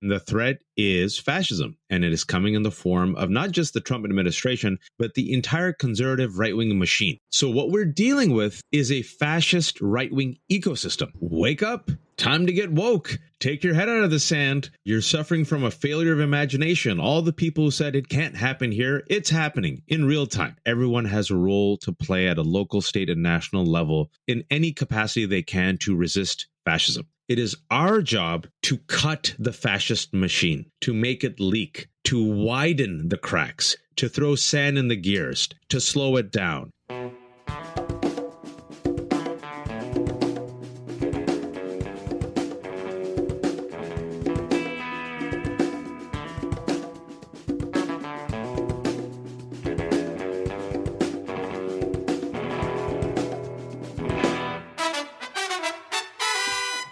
The threat is fascism, and it is coming in the form of not just the Trump administration, but the entire conservative right-wing machine. So what we're dealing with is a fascist right-wing ecosystem. Wake up! Time to get woke. Take your head out of the sand. You're suffering from a failure of imagination. All the people who said it can't happen here, it's happening in real time. Everyone has a role to play at a local, state, and national level in any capacity they can to resist fascism. It is our job to cut the fascist machine, to make it leak, to widen the cracks, to throw sand in the gears, to slow it down.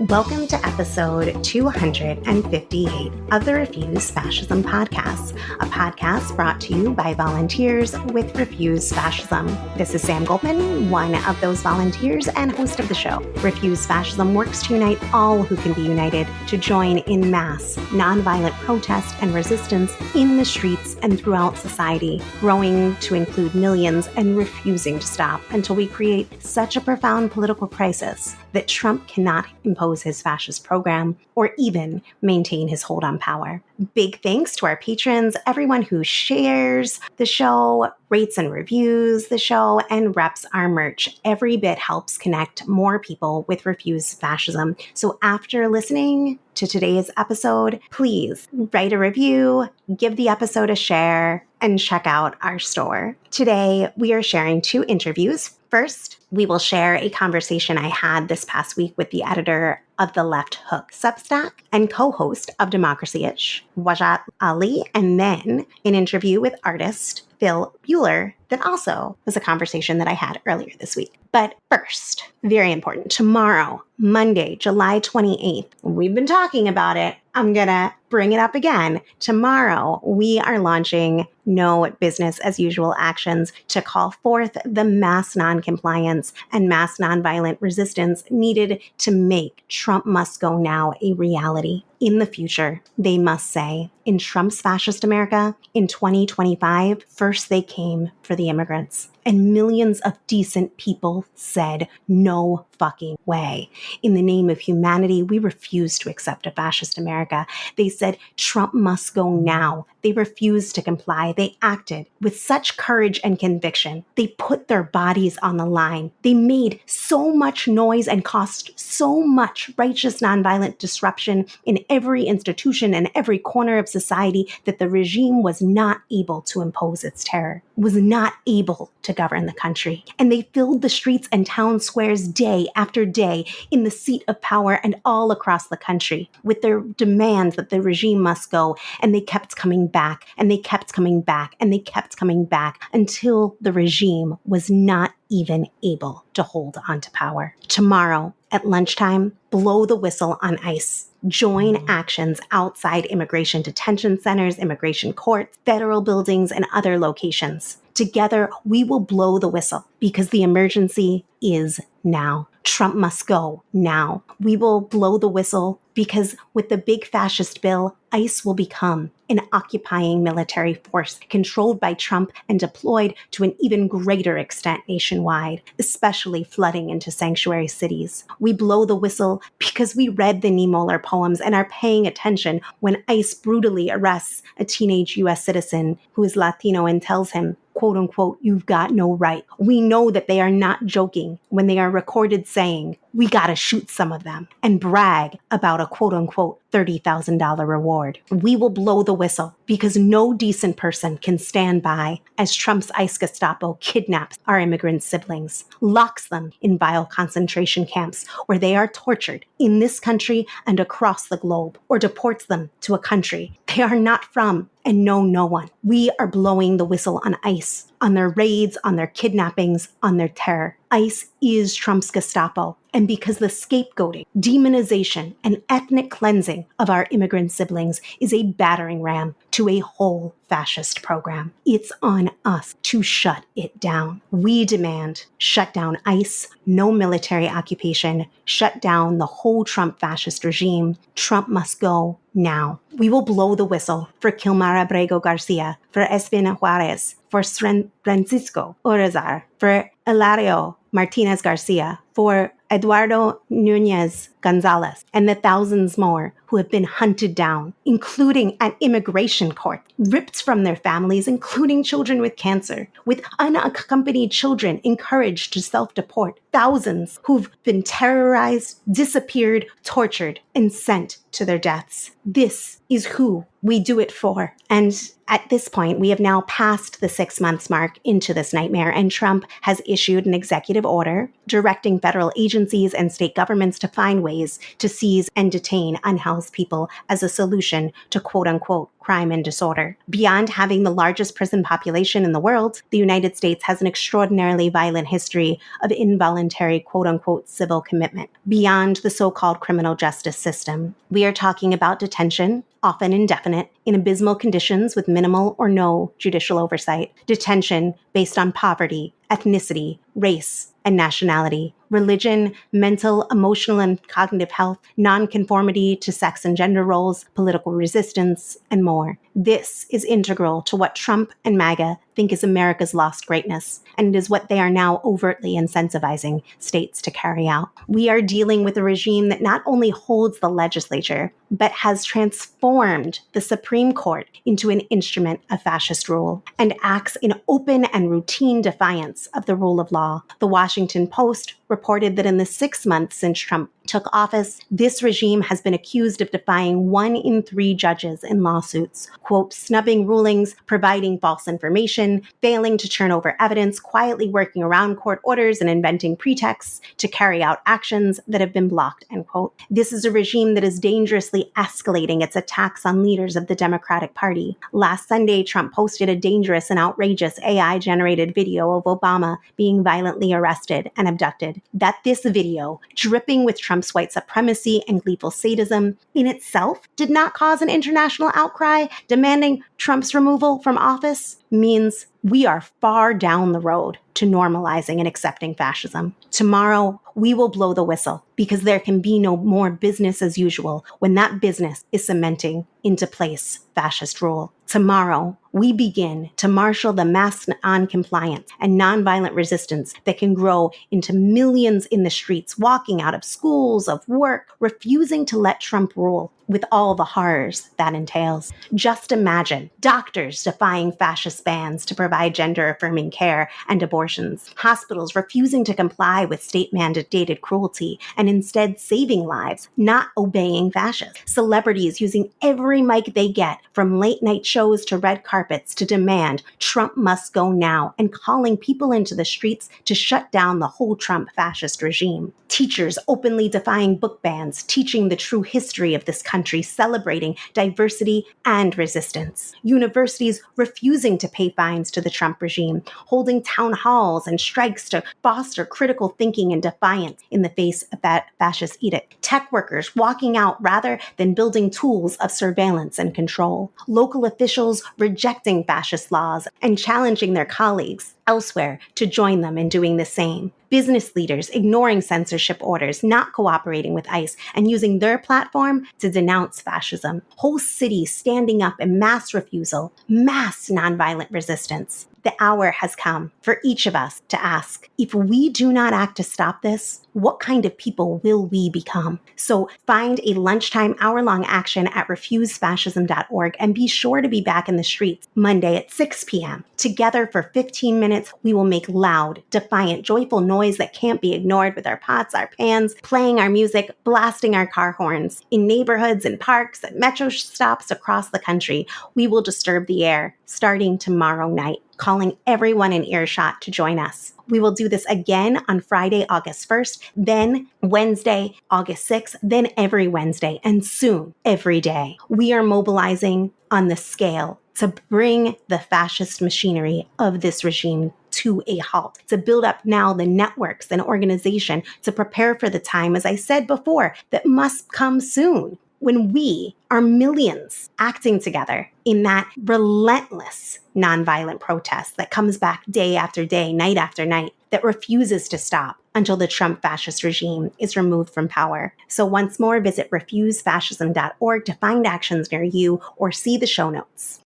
Welcome to episode 258 of the Refuse Fascism Podcast, a podcast brought to you by volunteers with Refuse Fascism. This is Sam Goldman, one of those volunteers and host of the show. Refuse Fascism works to unite all who can be united to join in mass, nonviolent protest and resistance in the streets and throughout society, growing to include millions and refusing to stop until we create such a profound political crisis that Trump cannot impose his fascist program or even maintain his hold on power. Big thanks to our patrons, everyone who shares the show, rates and reviews the show, and reps our merch. Every bit helps connect more people with Refuse Fascism. So after listening to today's episode, please write a review, give the episode a share, and check out our store. Today, we are sharing 2 interviews. First, we will share a conversation I had this past week with the editor of the Left Hook Substack and co-host of Democracy-ish, Wajahat Ali, and then an interview with artist Phil Buehler that also was a conversation that I had earlier this week. But first, very important, tomorrow, Monday, July 28th, we've been talking about it. I'm going to bring it up again. Tomorrow, we are launching No Business as Usual actions to call forth the mass noncompliance and mass nonviolent resistance needed to make Trump must go now a reality. In the future, they must say, in Trump's fascist America, in 2025, first they came for the immigrants. And millions of decent people said, no fucking way. In the name of humanity, we refuse to accept a fascist America. They said, Trump must go now. They refused to comply. They acted with such courage and conviction. They put their bodies on the line. They made so much noise and caused so much righteous nonviolent disruption in every institution and every corner of society that the regime was not able to impose its terror, was not able to govern the country. And they filled the streets and town squares day after day in the seat of power and all across the country with their demands that the regime must go. And they kept coming back and they kept coming back and they kept coming back until the regime was not even able to hold on to power. Tomorrow at lunchtime, blow the whistle on ICE. Join actions outside immigration detention centers, immigration courts, federal buildings, and other locations. Together, we will blow the whistle because the emergency is now. Trump must go now. We will blow the whistle because with the big fascist bill, ICE will become an occupying military force controlled by Trump and deployed to an even greater extent nationwide, especially flooding into sanctuary cities. We blow the whistle because we read the Niemöller poems and are paying attention when ICE brutally arrests a teenage U.S. citizen who is Latino and tells him, quote unquote, you've got no right. We know that they are not joking when they are recorded saying, we gotta shoot some of them, and brag about a quote unquote $30,000 reward. We will blow the whistle because no decent person can stand by as Trump's ICE Gestapo kidnaps our immigrant siblings, locks them in vile concentration camps where they are tortured in this country and across the globe, or deports them to a country they are not from and know no one. We are blowing the whistle on ICE, on their raids, on their kidnappings, on their terror. ICE is Trump's Gestapo, and because the scapegoating, demonization, and ethnic cleansing of our immigrant siblings is a battering ram to a whole fascist program. It's on us to shut it down. We demand shut down ICE, no military occupation, shut down the whole Trump fascist regime. Trump must go now. We will blow the whistle for Kilmar Abrego Garcia, for Espina Juarez, for Francisco Orozar, for Hilario Martinez Garcia, for Eduardo Nunez Gonzalez, and the thousands more who have been hunted down, including at immigration court, ripped from their families, including children with cancer, with unaccompanied children encouraged to self-deport, thousands who've been terrorized, disappeared, tortured, and sent to their deaths. This is who we do it for. And at this point, we have now passed the 6 months mark into this nightmare, and Trump has issued an executive order directing federal agencies and state governments to find ways to seize and detain unhoused people as a solution to quote-unquote crime and disorder. Beyond having the largest prison population in the world, the United States has an extraordinarily violent history of involuntary quote-unquote civil commitment. Beyond the so-called criminal justice system, we are talking about detention, often indefinite, in abysmal conditions with minimal or no judicial oversight, detention based on poverty, ethnicity, race, and nationality, religion, mental, emotional, and cognitive health, nonconformity to sex and gender roles, political resistance, and more. This is integral to what Trump and MAGA think is America's lost greatness, and it is what they are now overtly incentivizing states to carry out. We are dealing with a regime that not only holds the legislature, but has transformed the Supreme Court into an instrument of fascist rule and acts in open and routine defiance of the rule of law. The Washington Post reported that in the 6 months since Trump took office, this regime has been accused of defying 1 in 3 judges in lawsuits, quote, snubbing rulings, providing false information, failing to turn over evidence, quietly working around court orders, and inventing pretexts to carry out actions that have been blocked, end quote. This is a regime that is dangerously escalating its attacks on leaders of the Democratic Party. Last Sunday, Trump posted a dangerous and outrageous AI-generated video of Obama being violently arrested and abducted. That this video, dripping with Trump's white supremacy and gleeful sadism, in itself did not cause an international outcry demanding Trump's removal from office, means we are far down the road to normalizing and accepting fascism. Tomorrow, we will blow the whistle because there can be no more business as usual when that business is cementing into place fascist rule. Tomorrow, we begin to marshal the mass non-compliance and nonviolent resistance that can grow into millions in the streets, walking out of schools, of work, refusing to let Trump rule, with all the horrors that entails. Just imagine doctors defying fascist bans to provide gender-affirming care and abortions, hospitals refusing to comply with state-mandated cruelty and instead saving lives, not obeying fascists, celebrities using every mic they get, from late-night shows to red carpets, to demand Trump must go now, and calling people into the streets to shut down the whole Trump fascist regime. Teachers openly defying book bans, teaching the true history of this country, celebrating diversity and resistance. Universities refusing to pay fines to the Trump regime, holding town halls and strikes to foster critical thinking and defiance in the face of that fascist edict. Tech workers walking out rather than building tools of surveillance and control. Local officials rejecting fascist laws and challenging their colleagues elsewhere to join them in doing the same. Business leaders ignoring censorship orders, not cooperating with ICE, and using their platform to denounce fascism. Whole cities standing up in mass refusal, mass nonviolent resistance. The hour has come for each of us to ask, if we do not act to stop this, what kind of people will we become? So find a lunchtime hour-long action at refusefascism.org and be sure to be back in the streets Monday at 6 p.m. Together for 15 minutes, we will make loud, defiant, joyful noise that can't be ignored with our pots, our pans, playing our music, blasting our car horns. In neighborhoods and parks, at metro stops across the country, we will disturb the air starting tomorrow night, calling everyone in earshot to join us. We will do this again on Friday, August 1st, then Wednesday, August 6th, then every Wednesday, and soon every day. We are mobilizing on the scale to bring the fascist machinery of this regime to a halt, to build up now the networks and organization to prepare for the time, as I said before, that must come soon, when we are millions acting together in that relentless nonviolent protest that comes back day after day, night after night, that refuses to stop until the Trump fascist regime is removed from power. So once more, visit refusefascism.org to find actions near you or see the show notes.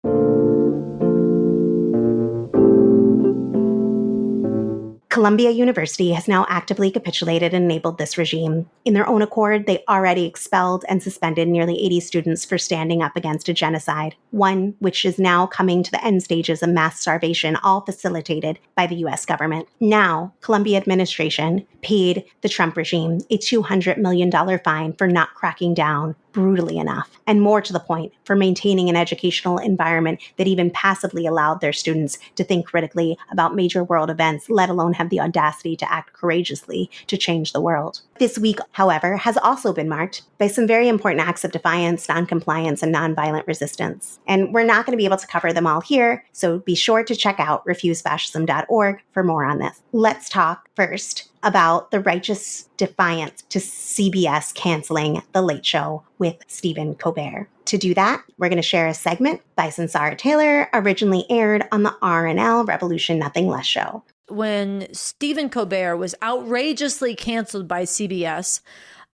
Columbia University has now actively capitulated and enabled this regime. In their own accord, they already expelled and suspended nearly 80 students for standing up against a genocide, one which is now coming to the end stages of mass starvation, all facilitated by the U.S. government. Now, Columbia administration paid the Trump regime a $200 million fine for not cracking down brutally enough, and more to the point, for maintaining an educational environment that even passively allowed their students to think critically about major world events, let alone have the audacity to act courageously to change the world. This week, however, has also been marked by some very important acts of defiance, noncompliance, and nonviolent resistance. And we're not going to be able to cover them all here, so be sure to check out refusefascism.org for more on this. Let's talk first about the righteous defiance to CBS canceling The Late Show with Stephen Colbert. To do that, we're going to share a segment by Sansara Taylor, originally aired on the RNL Revolution Nothing Less show. When Stephen Colbert was outrageously canceled by CBS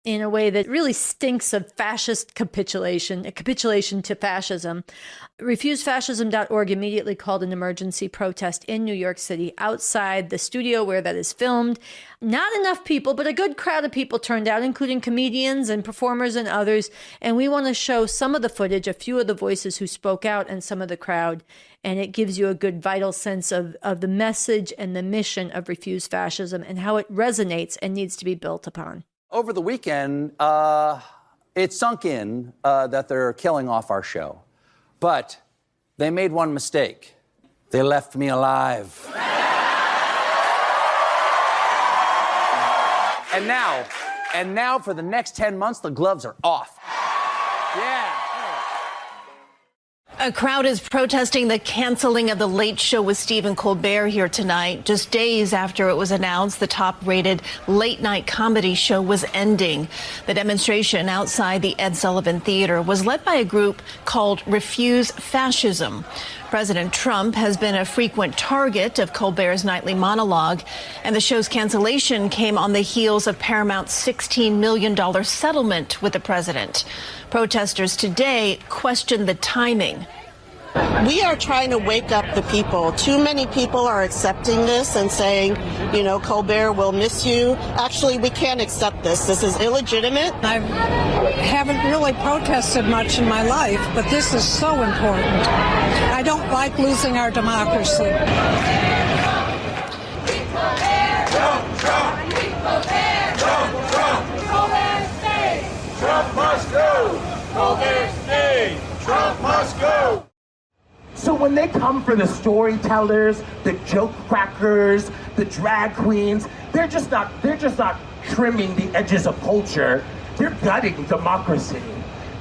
in a way that really stinks of fascist capitulation, a capitulation to fascism, refusefascism.org immediately called an emergency protest in New York City outside the studio where that is filmed. Not enough people, but a good crowd of people turned out, including comedians and performers and others. And we want to show some of the footage, a few of the voices who spoke out and some of the crowd. And it gives you a good vital sense of the message and the mission of Refuse Fascism and how it resonates and needs to be built upon. Over the weekend, it sunk in that they're killing off our show. But they made one mistake. They left me alive. And now for the next 10 months, the gloves are off. Yeah. A crowd is protesting the canceling of The Late Show with Stephen Colbert here tonight. Just days after it was announced the top-rated late-night comedy show was ending. The demonstration outside the Ed Sullivan Theater was led by a group called Refuse Fascism. President Trump has been a frequent target of Colbert's nightly monologue, and the show's cancellation came on the heels of Paramount's $16 million settlement with the president. Protesters today question the timing. We are trying to wake up the people. Too many people are accepting this and saying, you know, Colbert will miss you. Actually, we can't accept this. This is illegitimate. I haven't really protested much in my life, but this is so important. I don't like losing our democracy. Trump must go! Colbert stay! Trump must go! So when they come for the storytellers, the joke crackers, the drag queens, they're just not trimming the edges of culture. They're gutting democracy.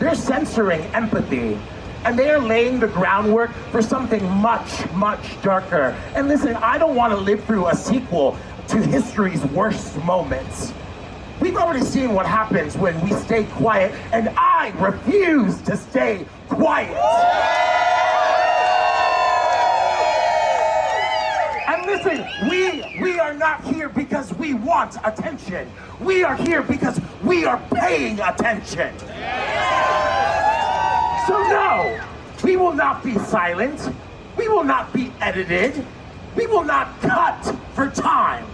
They're censoring empathy. And they are laying the groundwork for something much, much darker. And listen, I don't want to live through a sequel to history's worst moments. We've already seen what happens when we stay quiet, and I refuse to stay quiet. And listen, we are not here because we want attention. We are here because we are paying attention. So no, we will not be silent. We will not be edited. We will not cut for time.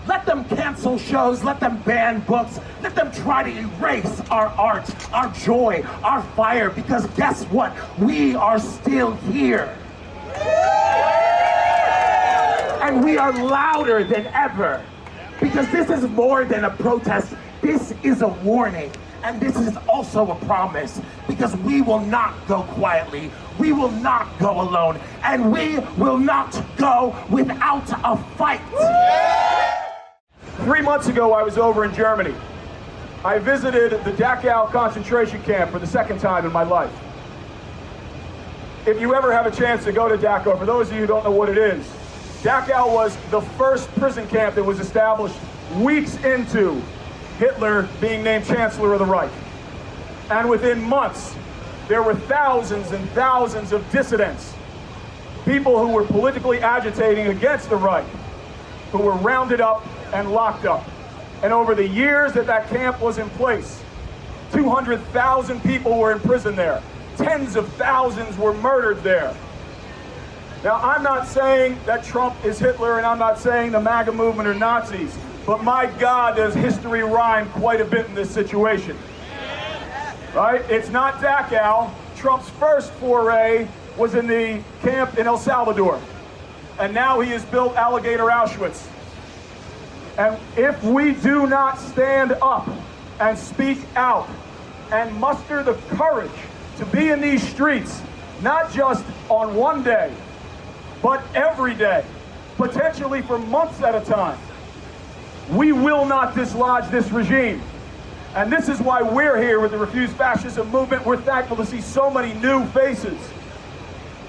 Let them cancel shows, let them ban books, let them try to erase our art, our joy, our fire, because guess what? We are still here. And we are louder than ever, because this is more than a protest. This is a warning, and this is also a promise, because we will not go quietly, we will not go alone, and we will not go without a fight. 3 months ago, I was over in Germany. I visited the Dachau concentration camp for the second time in my life. if you ever have a chance to go to Dachau, for those of you who don't know what it is, Dachau was the first prison camp that was established weeks into Hitler being named Chancellor of the Reich. And within months, there were thousands and thousands of dissidents, people who were politically agitating against the Reich, who were rounded up and locked up. And over the years that camp was in place, 200,000 people were in prison there. Tens of thousands were murdered there. Now, I'm not saying that Trump is Hitler, and I'm not saying the MAGA movement are Nazis, but my God, does history rhyme quite a bit in this situation. Right? It's not Dachau. Trump's first foray was in the camp in El Salvador. And now he has built Alligator Auschwitz. And if we do not stand up and speak out and muster the courage to be in these streets, not just on one day, but every day, potentially for months at a time, we will not dislodge this regime. And this is why we're here with the Refuse Fascism movement. We're thankful to see so many new faces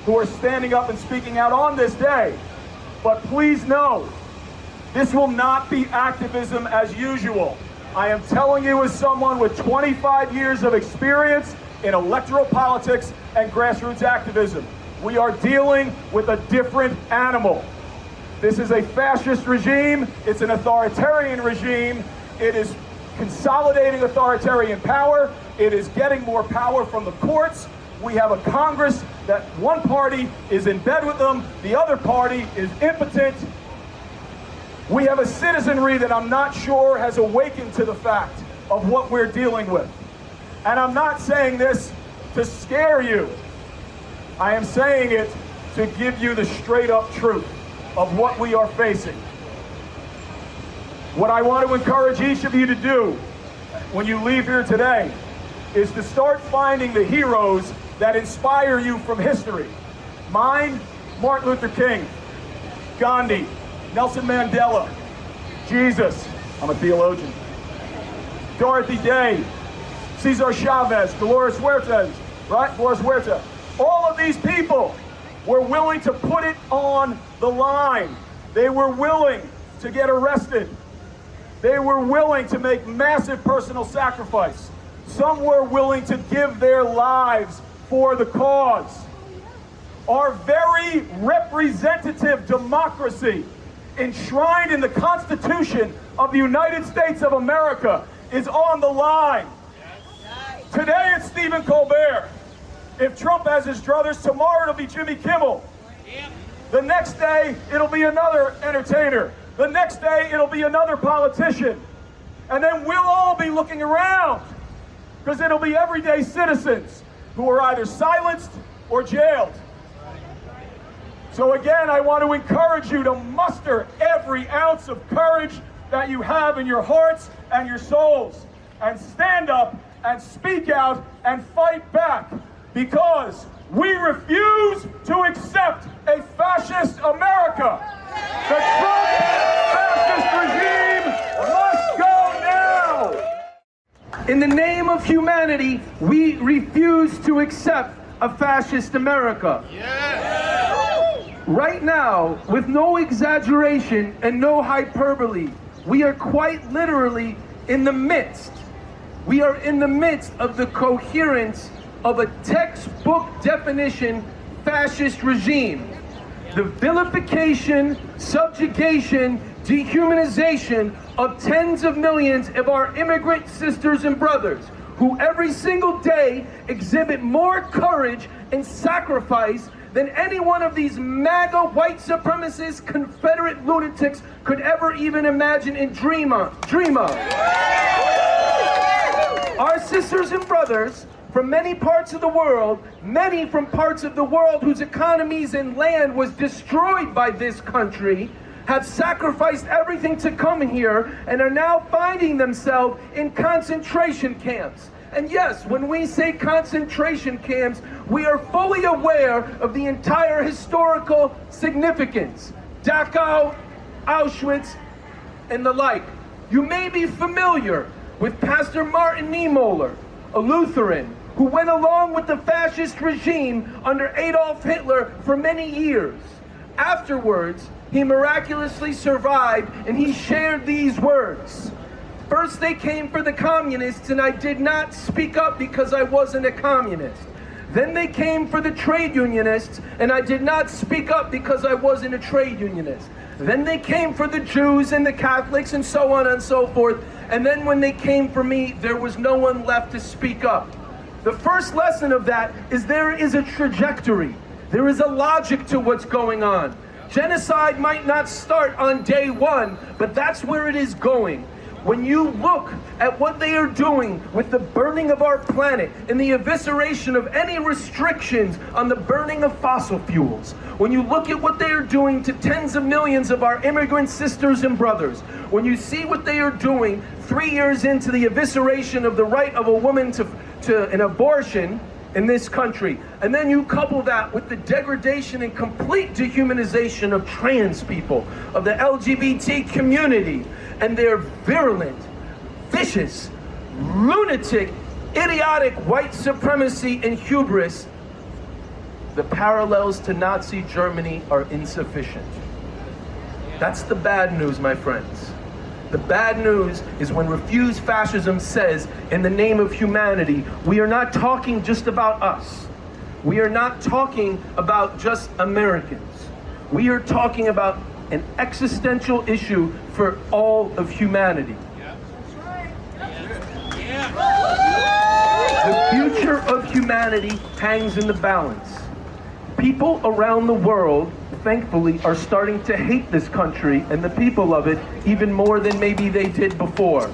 who are standing up and speaking out on this day. But please know, this will not be activism as usual. I am telling you as someone with 25 years of experience in electoral politics and grassroots activism, we are dealing with a different animal. This is a fascist regime. It's an authoritarian regime. It is consolidating authoritarian power. It is getting more power from the courts. We have a Congress that one party is in bed with them, the other party is impotent. We have a citizenry that I'm not sure has awakened to the fact of what we're dealing with. And I'm not saying this to scare you. I am saying it to give you the straight up truth of what we are facing. What I want to encourage each of you to do when you leave here today is to start finding the heroes that inspire you from history. Mine, Martin Luther King, Gandhi, Nelson Mandela, Jesus, I'm a theologian, Dorothy Day, Cesar Chavez, Dolores Huerta, right? Dolores Huerta. All of these people were willing to put it on the line. They were willing to get arrested. They were willing to make massive personal sacrifice. Some were willing to give their lives for the cause. Our very representative democracy, enshrined in the Constitution of the United States of America, is on the line. Today it's Stephen Colbert. If Trump has his druthers, tomorrow it'll be Jimmy Kimmel. The next day it'll be another entertainer. The next day it'll be another politician. And then we'll all be looking around, because it'll be everyday citizens who are either silenced or jailed. So again, I want to encourage you to muster every ounce of courage that you have in your hearts and your souls, and stand up and speak out and fight back, because we refuse to accept a fascist America. The Trump fascist regime must go now. In the name of humanity, we refuse to accept a fascist America. Right now, with no exaggeration and no hyperbole, we are quite literally in the midst. We are in the midst of the coherence of a textbook definition fascist regime. The vilification, subjugation, dehumanization of tens of millions of our immigrant sisters and brothers, who every single day exhibit more courage and sacrifice than any one of these MAGA white supremacist Confederate lunatics could ever even imagine and dream of. Our sisters and brothers from many parts of the world, many from parts of the world whose economies and land was destroyed by this country, have sacrificed everything to come here and are now finding themselves in concentration camps. And yes, when we say concentration camps, we are fully aware of the entire historical significance. Dachau, Auschwitz, and the like. You may be familiar with Pastor Martin Niemöller, a Lutheran who went along with the fascist regime under Adolf Hitler for many years. Afterwards, he miraculously survived, and he shared these words. First they came for the communists, and I did not speak up because I wasn't a communist. Then they came for the trade unionists, and I did not speak up because I wasn't a trade unionist. Then they came for the Jews and the Catholics and so on and so forth. And then when they came for me, there was no one left to speak up. The first lesson of that is there is a trajectory. There is a logic to what's going on. Genocide might not start on day one, but that's where it is going. When you look at what they are doing with the burning of our planet and the evisceration of any restrictions on the burning of fossil fuels, when you look at what they are doing to tens of millions of our immigrant sisters and brothers, when you see what they are doing 3 years into the evisceration of the right of a woman to an abortion in this country, and then you couple that with the degradation and complete dehumanization of trans people, of the LGBT community, and their virulent, vicious, lunatic, idiotic white supremacy and hubris, the parallels to Nazi Germany are insufficient. That's the bad news, my friends. The bad news is when Refuse Fascism says, in the name of humanity, we are not talking just about us. We are not talking about just Americans. We are talking about an existential issue for all of humanity. The future of humanity hangs in the balance. People around the world, thankfully, are starting to hate this country and the people of it even more than maybe they did before.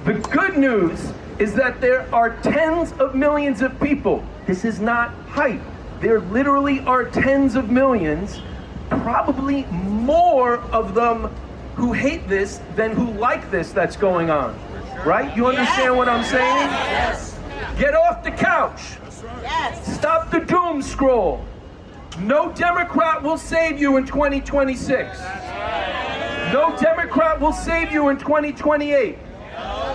The good news is that there are tens of millions of people. This is not hype. There literally are tens of millions, probably more of them who hate this than who like this that's going on. Right? You understand what I'm saying? Yes. Get off the couch. Yes. Stop the doom scroll. No Democrat will save you in 2026. No Democrat will save you in 2028.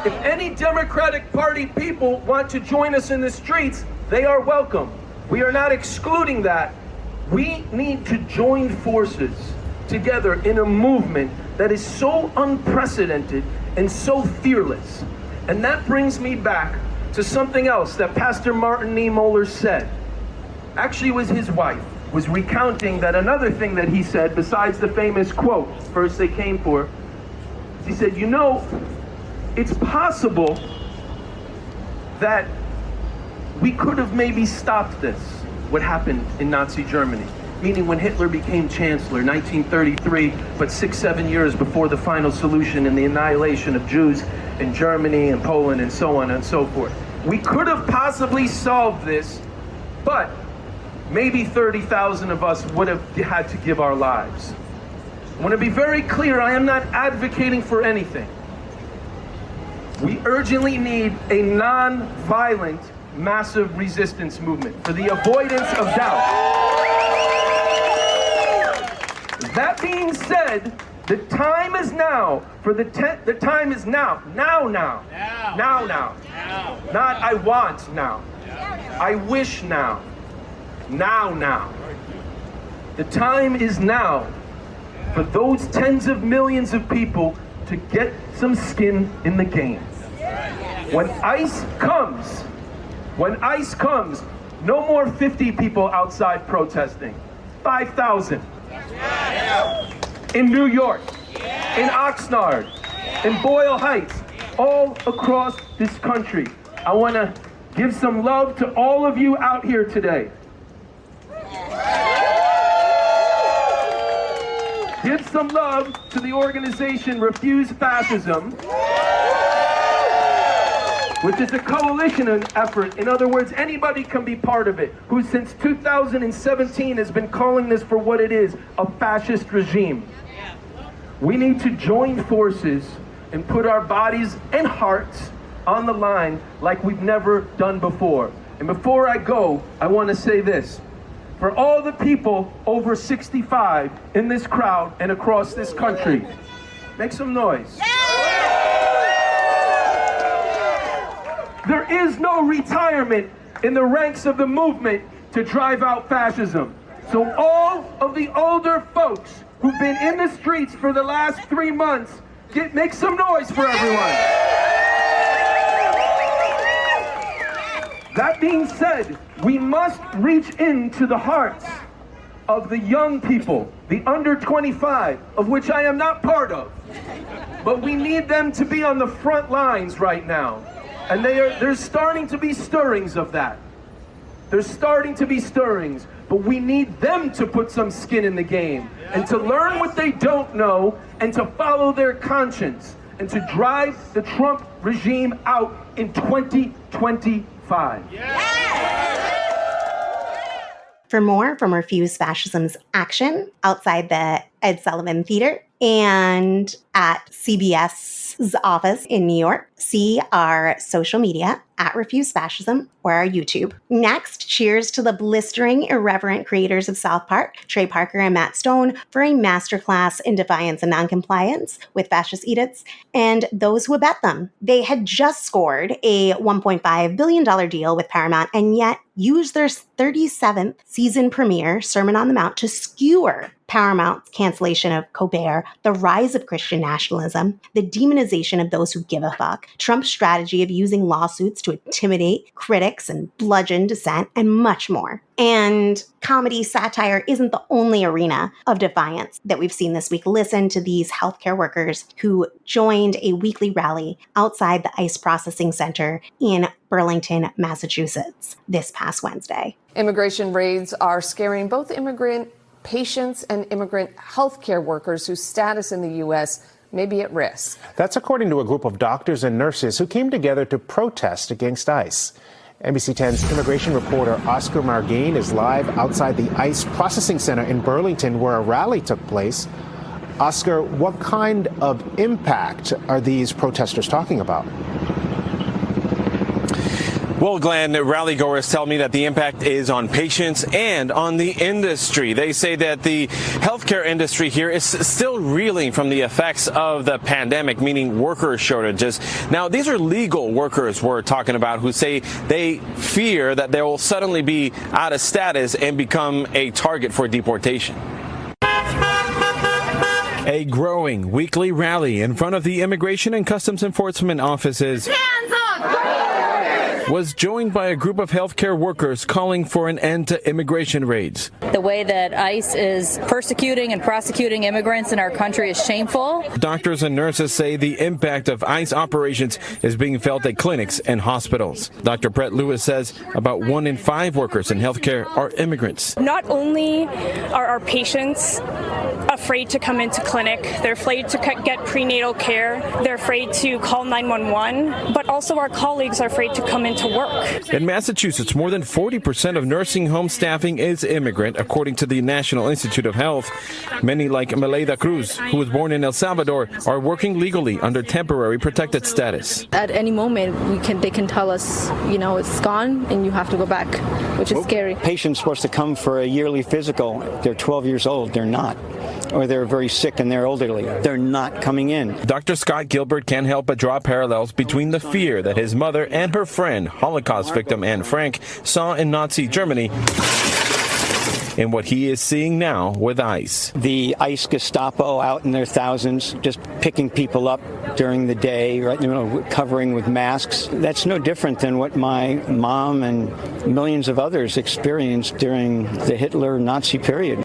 If any Democratic Party people want to join us in the streets, they are welcome. We are not excluding that. We need to join forces together in a movement that is so unprecedented and so fearless. And that brings me back to something else that Pastor Martin Niemöller said. Actually, it was his wife, was recounting that another thing that he said, besides the famous quote, first they came for, he said, you know, it's possible that we could have maybe stopped this, what happened in Nazi Germany. Meaning when Hitler became chancellor, 1933, but 6-7 years before the final solution and the annihilation of Jews in Germany and Poland and so on and so forth. We could have possibly solved this, but maybe 30,000 of us would have had to give our lives. I want to be very clear, I am not advocating for anything. We urgently need a non-violent, massive resistance movement for the avoidance of doubt. That being said, the time is now for the time is now. Now. Not I want now. I wish now. Now. The time is now for those tens of millions of people to get some skin in the game. When ICE comes, no more 50 people outside protesting. 5,000. In New York, in Oxnard, in Boyle Heights, all across this country. I want to give some love to all of you out here today. Give some love to the organization Refuse Fascism, which is a coalition effort. In other words, anybody can be part of it, who since 2017 has been calling this for what it is, a fascist regime. We need to join forces and put our bodies and hearts on the line like we've never done before. And before I go, I want to say this. For all the people over 65 in this crowd and across this country, make some noise. There is no retirement in the ranks of the movement to drive out fascism. So all of the older folks who've been in the streets for the last 3 months, make some noise for everyone. That being said, we must reach into the hearts of the young people, the under 25, of which I am not part of. But we need them to be on the front lines right now. And there's starting to be stirrings of that. There's starting to be stirrings, but we need them to put some skin in the game and to learn what they don't know and to follow their conscience and to drive the Trump regime out in 2025. For more from Refuse Fascism's action outside the Ed Sullivan Theater and at CBS's office in New York, see our social media at Refuse Fascism or our YouTube. Next, cheers to the blistering, irreverent creators of South Park, Trey Parker and Matt Stone, for a masterclass in defiance and noncompliance with fascist edicts and those who abet them. They had just scored a $1.5 billion deal with Paramount and yet used their 37th season premiere, Sermon on the Mount, to skewer Paramount's cancellation of Colbert, the rise of Christian nationalism, the demonization of those who give a fuck, Trump's strategy of using lawsuits to intimidate critics and bludgeon dissent, and much more. And comedy satire isn't the only arena of defiance that we've seen this week. Listen to these healthcare workers who joined a weekly rally outside the ICE processing center in Burlington, Massachusetts this past Wednesday. Immigration raids are scaring both immigrant patients and immigrant healthcare workers whose status in the U.S. may be at risk. That's according to a group of doctors and nurses who came together to protest against ICE. NBC 10's immigration reporter Oscar Margain is live outside the ICE processing center in Burlington where a rally took place. Oscar, what kind of impact are these protesters talking about? Well, Glenn, rallygoers tell me that the impact is on patients and on the industry. They say that the healthcare industry here is still reeling from the effects of the pandemic, meaning worker shortages. Now, these are legal workers we're talking about who say they fear that they will suddenly be out of status and become a target for deportation. A growing weekly rally in front of the Immigration and Customs Enforcement offices was joined by a group of healthcare workers calling for an end to immigration raids. The way that ICE is persecuting and prosecuting immigrants in our country is shameful. Doctors and nurses say the impact of ICE operations is being felt at clinics and hospitals. Dr. Brett Lewis says about 1 in 5 workers in healthcare are immigrants. Not only are our patients afraid to come into clinic, they're afraid to get prenatal care, they're afraid to call 911, but also our colleagues are afraid to come into work. In Massachusetts, more than 40% of nursing home staffing is immigrant, according to the National Institute of Health. Many, like Meleda Cruz, who was born in El Salvador, are working legally under temporary protected status. At any moment, they can tell us, it's gone and you have to go back, which is scary. Patients supposed to come for a yearly physical. They're 12 years old. They're not. Or they're very sick and they're elderly. They're not coming in. Dr. Scott Gilbert can't help but draw parallels between the fear that his mother and her friend, Holocaust victim Anne Frank, saw in Nazi Germany and what he is seeing now with ICE. The ICE Gestapo out in their thousands, just picking people up during the day, right, covering with masks. That's no different than what my mom and millions of others experienced during the Hitler-Nazi period.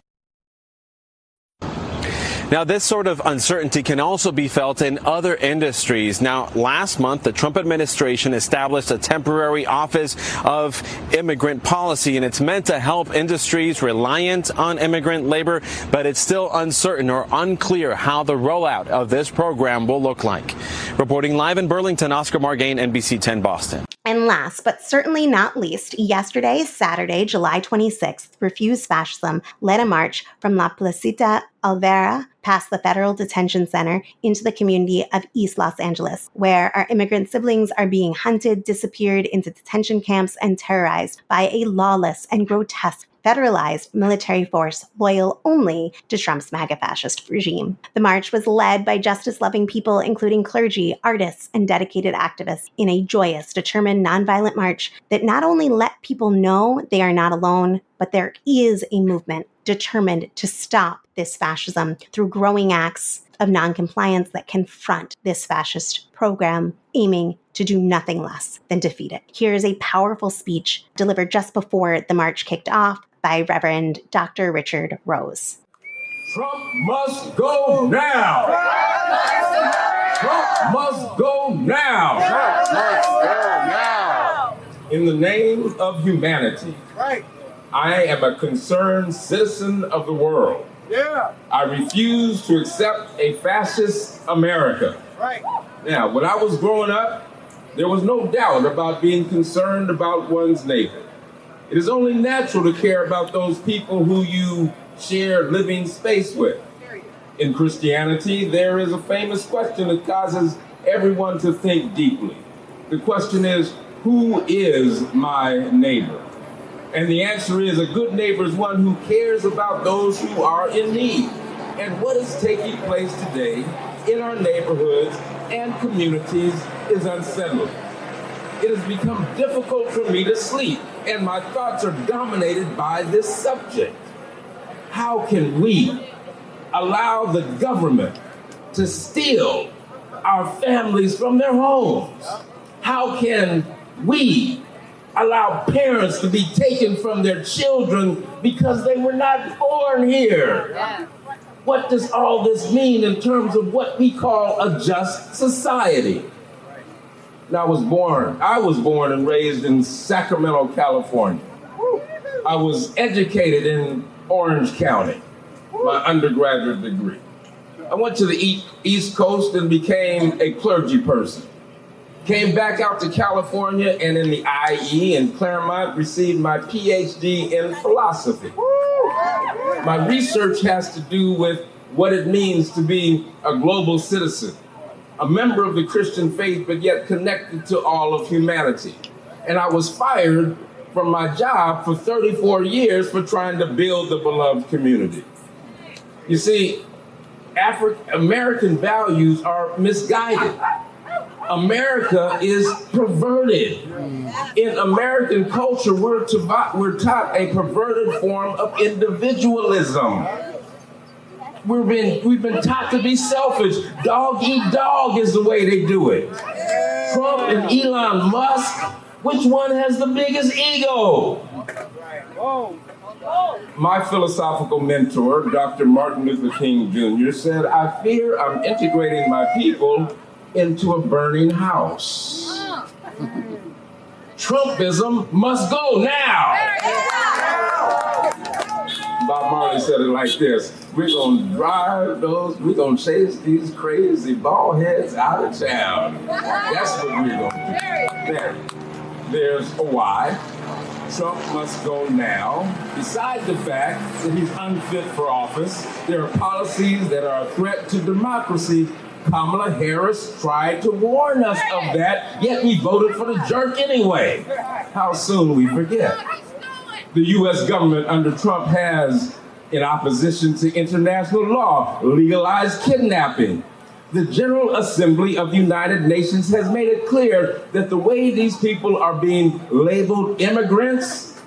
Now, this sort of uncertainty can also be felt in other industries. Now, last month, the Trump administration established a temporary Office of Immigrant Policy, and it's meant to help industries reliant on immigrant labor, but it's still uncertain or unclear how the rollout of this program will look like. Reporting live in Burlington, Oscar Margain, NBC 10 Boston. And last, but certainly not least, yesterday, Saturday, July 26th, Refuse Fascism led a march from La Placita Alvera past the Federal Detention Center into the community of East Los Angeles, where our immigrant siblings are being hunted, disappeared into detention camps, and terrorized by a lawless and grotesque federalized military force loyal only to Trump's MAGA fascist regime. The march was led by justice-loving people, including clergy, artists, and dedicated activists, in a joyous, determined, nonviolent march that not only let people know they are not alone, but there is a movement determined to stop this fascism through growing acts of noncompliance that confront this fascist program, aiming to do nothing less than defeat it. Here is a powerful speech delivered just before the march kicked off by Reverend Dr. Richard Rose. Trump must go now! Trump must go now! Trump must go now! In the name of humanity, I am a concerned citizen of the world. I refuse to accept a fascist America. Now, when I was growing up, there was no doubt about being concerned about one's neighbor. It is only natural to care about those people who you share living space with. In Christianity, there is a famous question that causes everyone to think deeply. The question is, who is my neighbor? And the answer is, a good neighbor is one who cares about those who are in need. And what is taking place today in our neighborhoods and communities is unsettling. It has become difficult for me to sleep, and my thoughts are dominated by this subject. How can we allow the government to steal our families from their homes? How can we allow parents to be taken from their children because they were not born here? What does all this mean in terms of what we call a just society? And I was born and raised in Sacramento, California. I was educated in Orange County, my undergraduate degree. I went to the East Coast and became a clergy person. Came back out to California and in the IE in Claremont received my PhD in philosophy. My research has to do with what it means to be a global citizen, a member of the Christian faith, but yet connected to all of humanity. And I was fired from my job for 34 years for trying to build the beloved community. You see, American values are misguided. America is perverted. In American culture, we're taught a perverted form of individualism. We've been taught to be selfish. Dog eat dog is the way they do it. Trump and Elon Musk, which one has the biggest ego? My philosophical mentor, Dr. Martin Luther King Jr., said, "I fear I'm integrating my people into a burning house." Trumpism must go now. Bob Marley said it like this: we're gonna chase these crazy bald heads out of town. That's what we're gonna do. There's a why. Trump must go now. Besides the fact that he's unfit for office, there are policies that are a threat to democracy. Kamala Harris tried to warn us of that, yet we voted for the jerk anyway. How soon we forget. The U.S. government under Trump has, in opposition to international law, legalized kidnapping. The General Assembly of the United Nations has made it clear that the way these people are being labeled immigrants,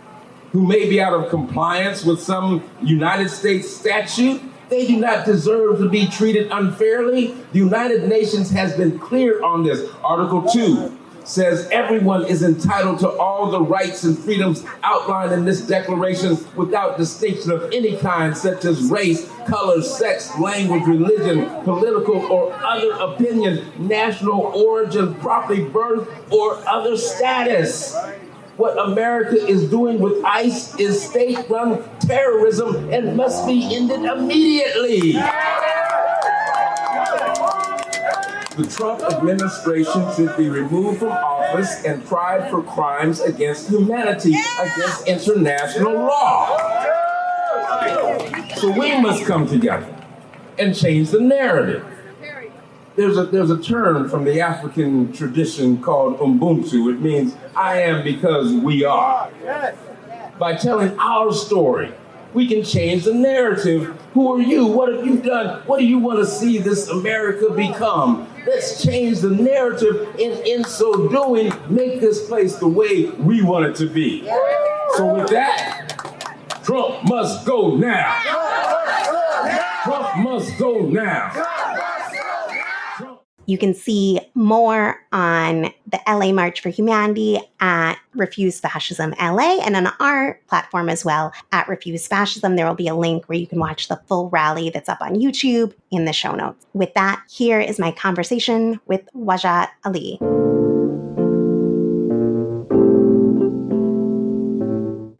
who may be out of compliance with some United States statute, they do not deserve to be treated unfairly. The United Nations has been clear on this. Article 2 says everyone is entitled to all the rights and freedoms outlined in this declaration without distinction of any kind, such as race, color, sex, language, religion, political or other opinion, national origin, property, birth, or other status. What America is doing with ICE is state-run terrorism and must be ended immediately. The Trump administration should be removed from office and tried for crimes against humanity, against international law. So we must come together and change the narrative. There's a term from the African tradition called Ubuntu. It means I am because we are. by telling our story. We can change the narrative. Who are you? What have you done? What do you want to see this America become? Let's change the narrative, and in so doing, make this place the way we want it to be. So with that, Trump must go now. Trump must go now. You can see more on the LA March for Humanity at Refuse Fascism LA and on our platform as well at Refuse Fascism. There will be a link where you can watch the full rally that's up on YouTube in the show notes. With that, here is my conversation with Wajahat Ali.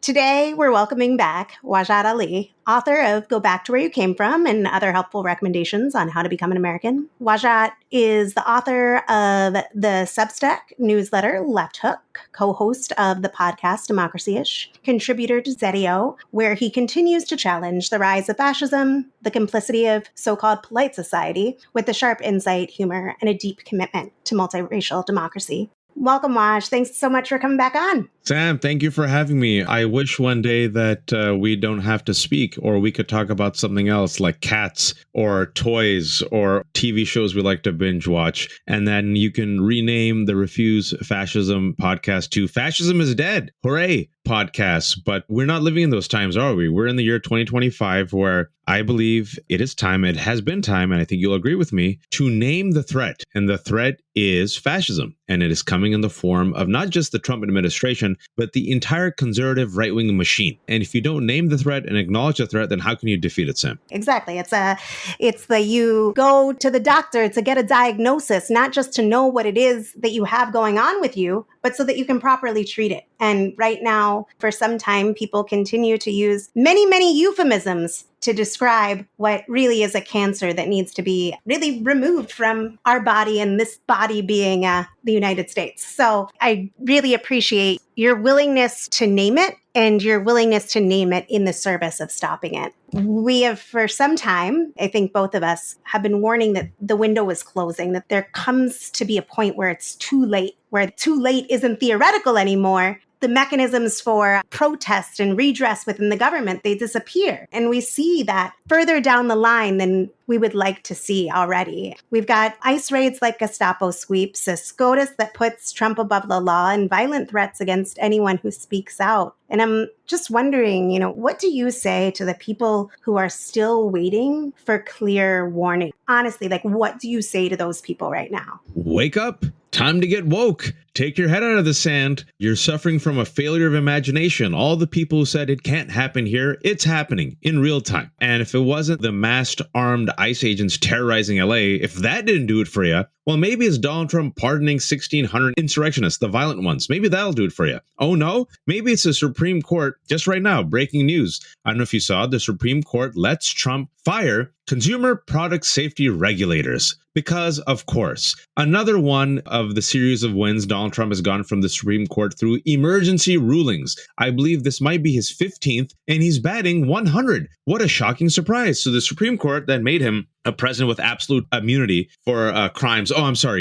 Today, we're welcoming back Wajahat Ali, author of Go Back to Where You Came From and other helpful recommendations on how to become an American. Wajahat is the author of the Substack newsletter Left Hook, co-host of the podcast Democracy-ish, contributor to Zetio, where he continues to challenge the rise of fascism, the complicity of so-called polite society, with a sharp insight, humor, and a deep commitment to multiracial democracy. Welcome, Waj. Thanks so much for coming back on. Sam, thank you for having me. I wish one day that we don't have to speak, or we could talk about something else like cats or toys or TV shows we like to binge watch. And then you can rename the Refuse Fascism podcast to Fascism is Dead. Hooray podcast. But we're not living in those times, are we? We're in the year 2025 where I believe it is time, it has been time, and I think you'll agree with me, to name the threat. And the threat is fascism. And it is coming in the form of not just the Trump administration, but the entire conservative right-wing machine. And if you don't name the threat and acknowledge the threat, then how can you defeat it, Sam? Exactly. It's the you go to the doctor to get a diagnosis, not just to know what it is that you have going on with you, but so that you can properly treat it. And right now, for some time, people continue to use many, many euphemisms to describe what really is a cancer that needs to be really removed from our body, and this body being the United States. So I really appreciate your willingness to name it and your willingness to name it in the service of stopping it. We have, for some time, I think both of us have been warning that the window is closing, that there comes to be a point where it's too late, where too late isn't theoretical anymore. The mechanisms for protest and redress within the government, they disappear. And we see that further down the line than we would like to see already. We've got ICE raids like Gestapo sweeps, a SCOTUS that puts Trump above the law, and violent threats against anyone who speaks out. And I'm just wondering, what do you say to the people who are still waiting for clear warning? Honestly, what do you say to those people right now? Wake up. Time to get woke. Take your head out of the sand. You're suffering from a failure of imagination. All the people who said it can't happen here, it's happening in real time. And if it wasn't the masked armed ICE agents terrorizing LA, if that didn't do it for you, well, maybe it's Donald Trump pardoning 1,600 insurrectionists, the violent ones. Maybe that'll do it for you. Oh no, maybe it's the Supreme Court. Just right now, breaking news. I don't know if you saw, the Supreme Court lets Trump fire consumer product safety regulators. Because, of course, another one of the series of wins Donald Trump has gone from the Supreme Court through emergency rulings. I believe this might be his 15th, and he's batting 100. What a shocking surprise. So the Supreme Court that made him a president with absolute immunity for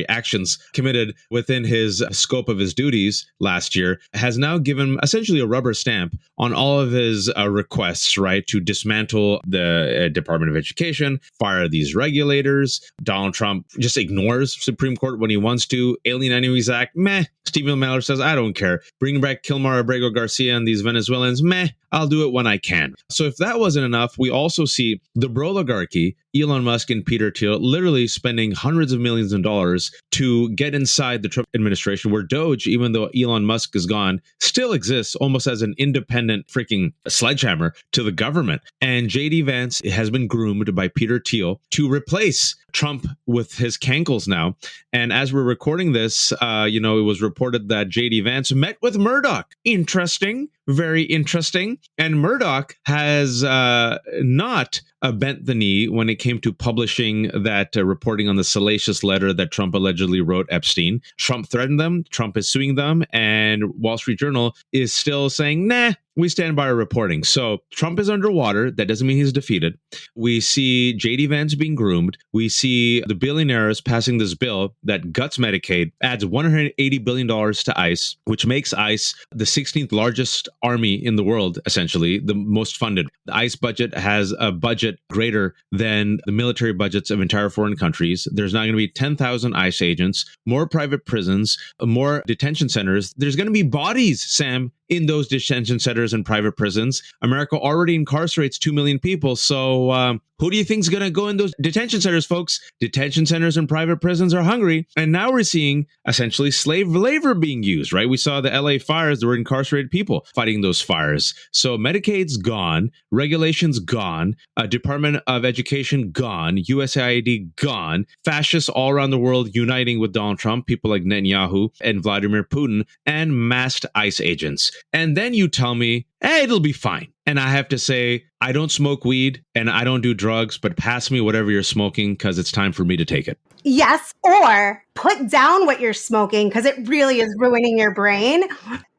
actions committed within his scope of his duties last year, has now given essentially a rubber stamp on all of his requests, right, to dismantle the Department of Education, fire these regulators. Donald Trump just ignores Supreme Court when he wants to. Alien Enemies Act, meh. Stephen Miller says, I don't care. Bring back Kilmar Abrego Garcia and these Venezuelans, meh. I'll do it when I can. So if that wasn't enough, we also see the Broligarchy, Elon Musk and Peter Thiel, literally spending hundreds of millions of dollars to get inside the Trump administration, where Doge, even though Elon Musk is gone, still exists almost as an independent freaking sledgehammer to the government. And J.D. Vance has been groomed by Peter Thiel to replace Trump with his cankles now. And as we're recording this, it was reported that J.D. Vance met with Murdoch. Interesting. Very interesting. And Murdoch has not bent the knee when it came to publishing that reporting on the salacious letter that Trump allegedly wrote Epstein. Trump threatened them. Trump is suing them. And Wall Street Journal is still saying, nah, we stand by our reporting. So Trump is underwater. That doesn't mean he's defeated. We see J.D. Vance being groomed. We see the billionaires passing this bill that guts Medicaid, adds $180 billion to ICE, which makes ICE the 16th largest army in the world, essentially, the most funded. The ICE budget has a budget greater than the military budgets of entire foreign countries. There's now going to be 10,000 ICE agents, more private prisons, more detention centers. There's going to be bodies, Sam, in those detention centers and private prisons. America already incarcerates 2 million people. So who do you think is going to go in those detention centers, folks? Detention centers and private prisons are hungry. And now we're seeing essentially slave labor being used, right? We saw the LA fires. There were incarcerated people fighting those fires. So Medicaid's gone. Regulations gone. Department of Education gone. USAID gone. Fascists all around the world uniting with Donald Trump, people like Netanyahu and Vladimir Putin, and masked ICE agents. And then you tell me, hey, it'll be fine. And I have to say, I don't smoke weed and I don't do drugs, but pass me whatever you're smoking because it's time for me to take it. Yes, or put down what you're smoking because it really is ruining your brain.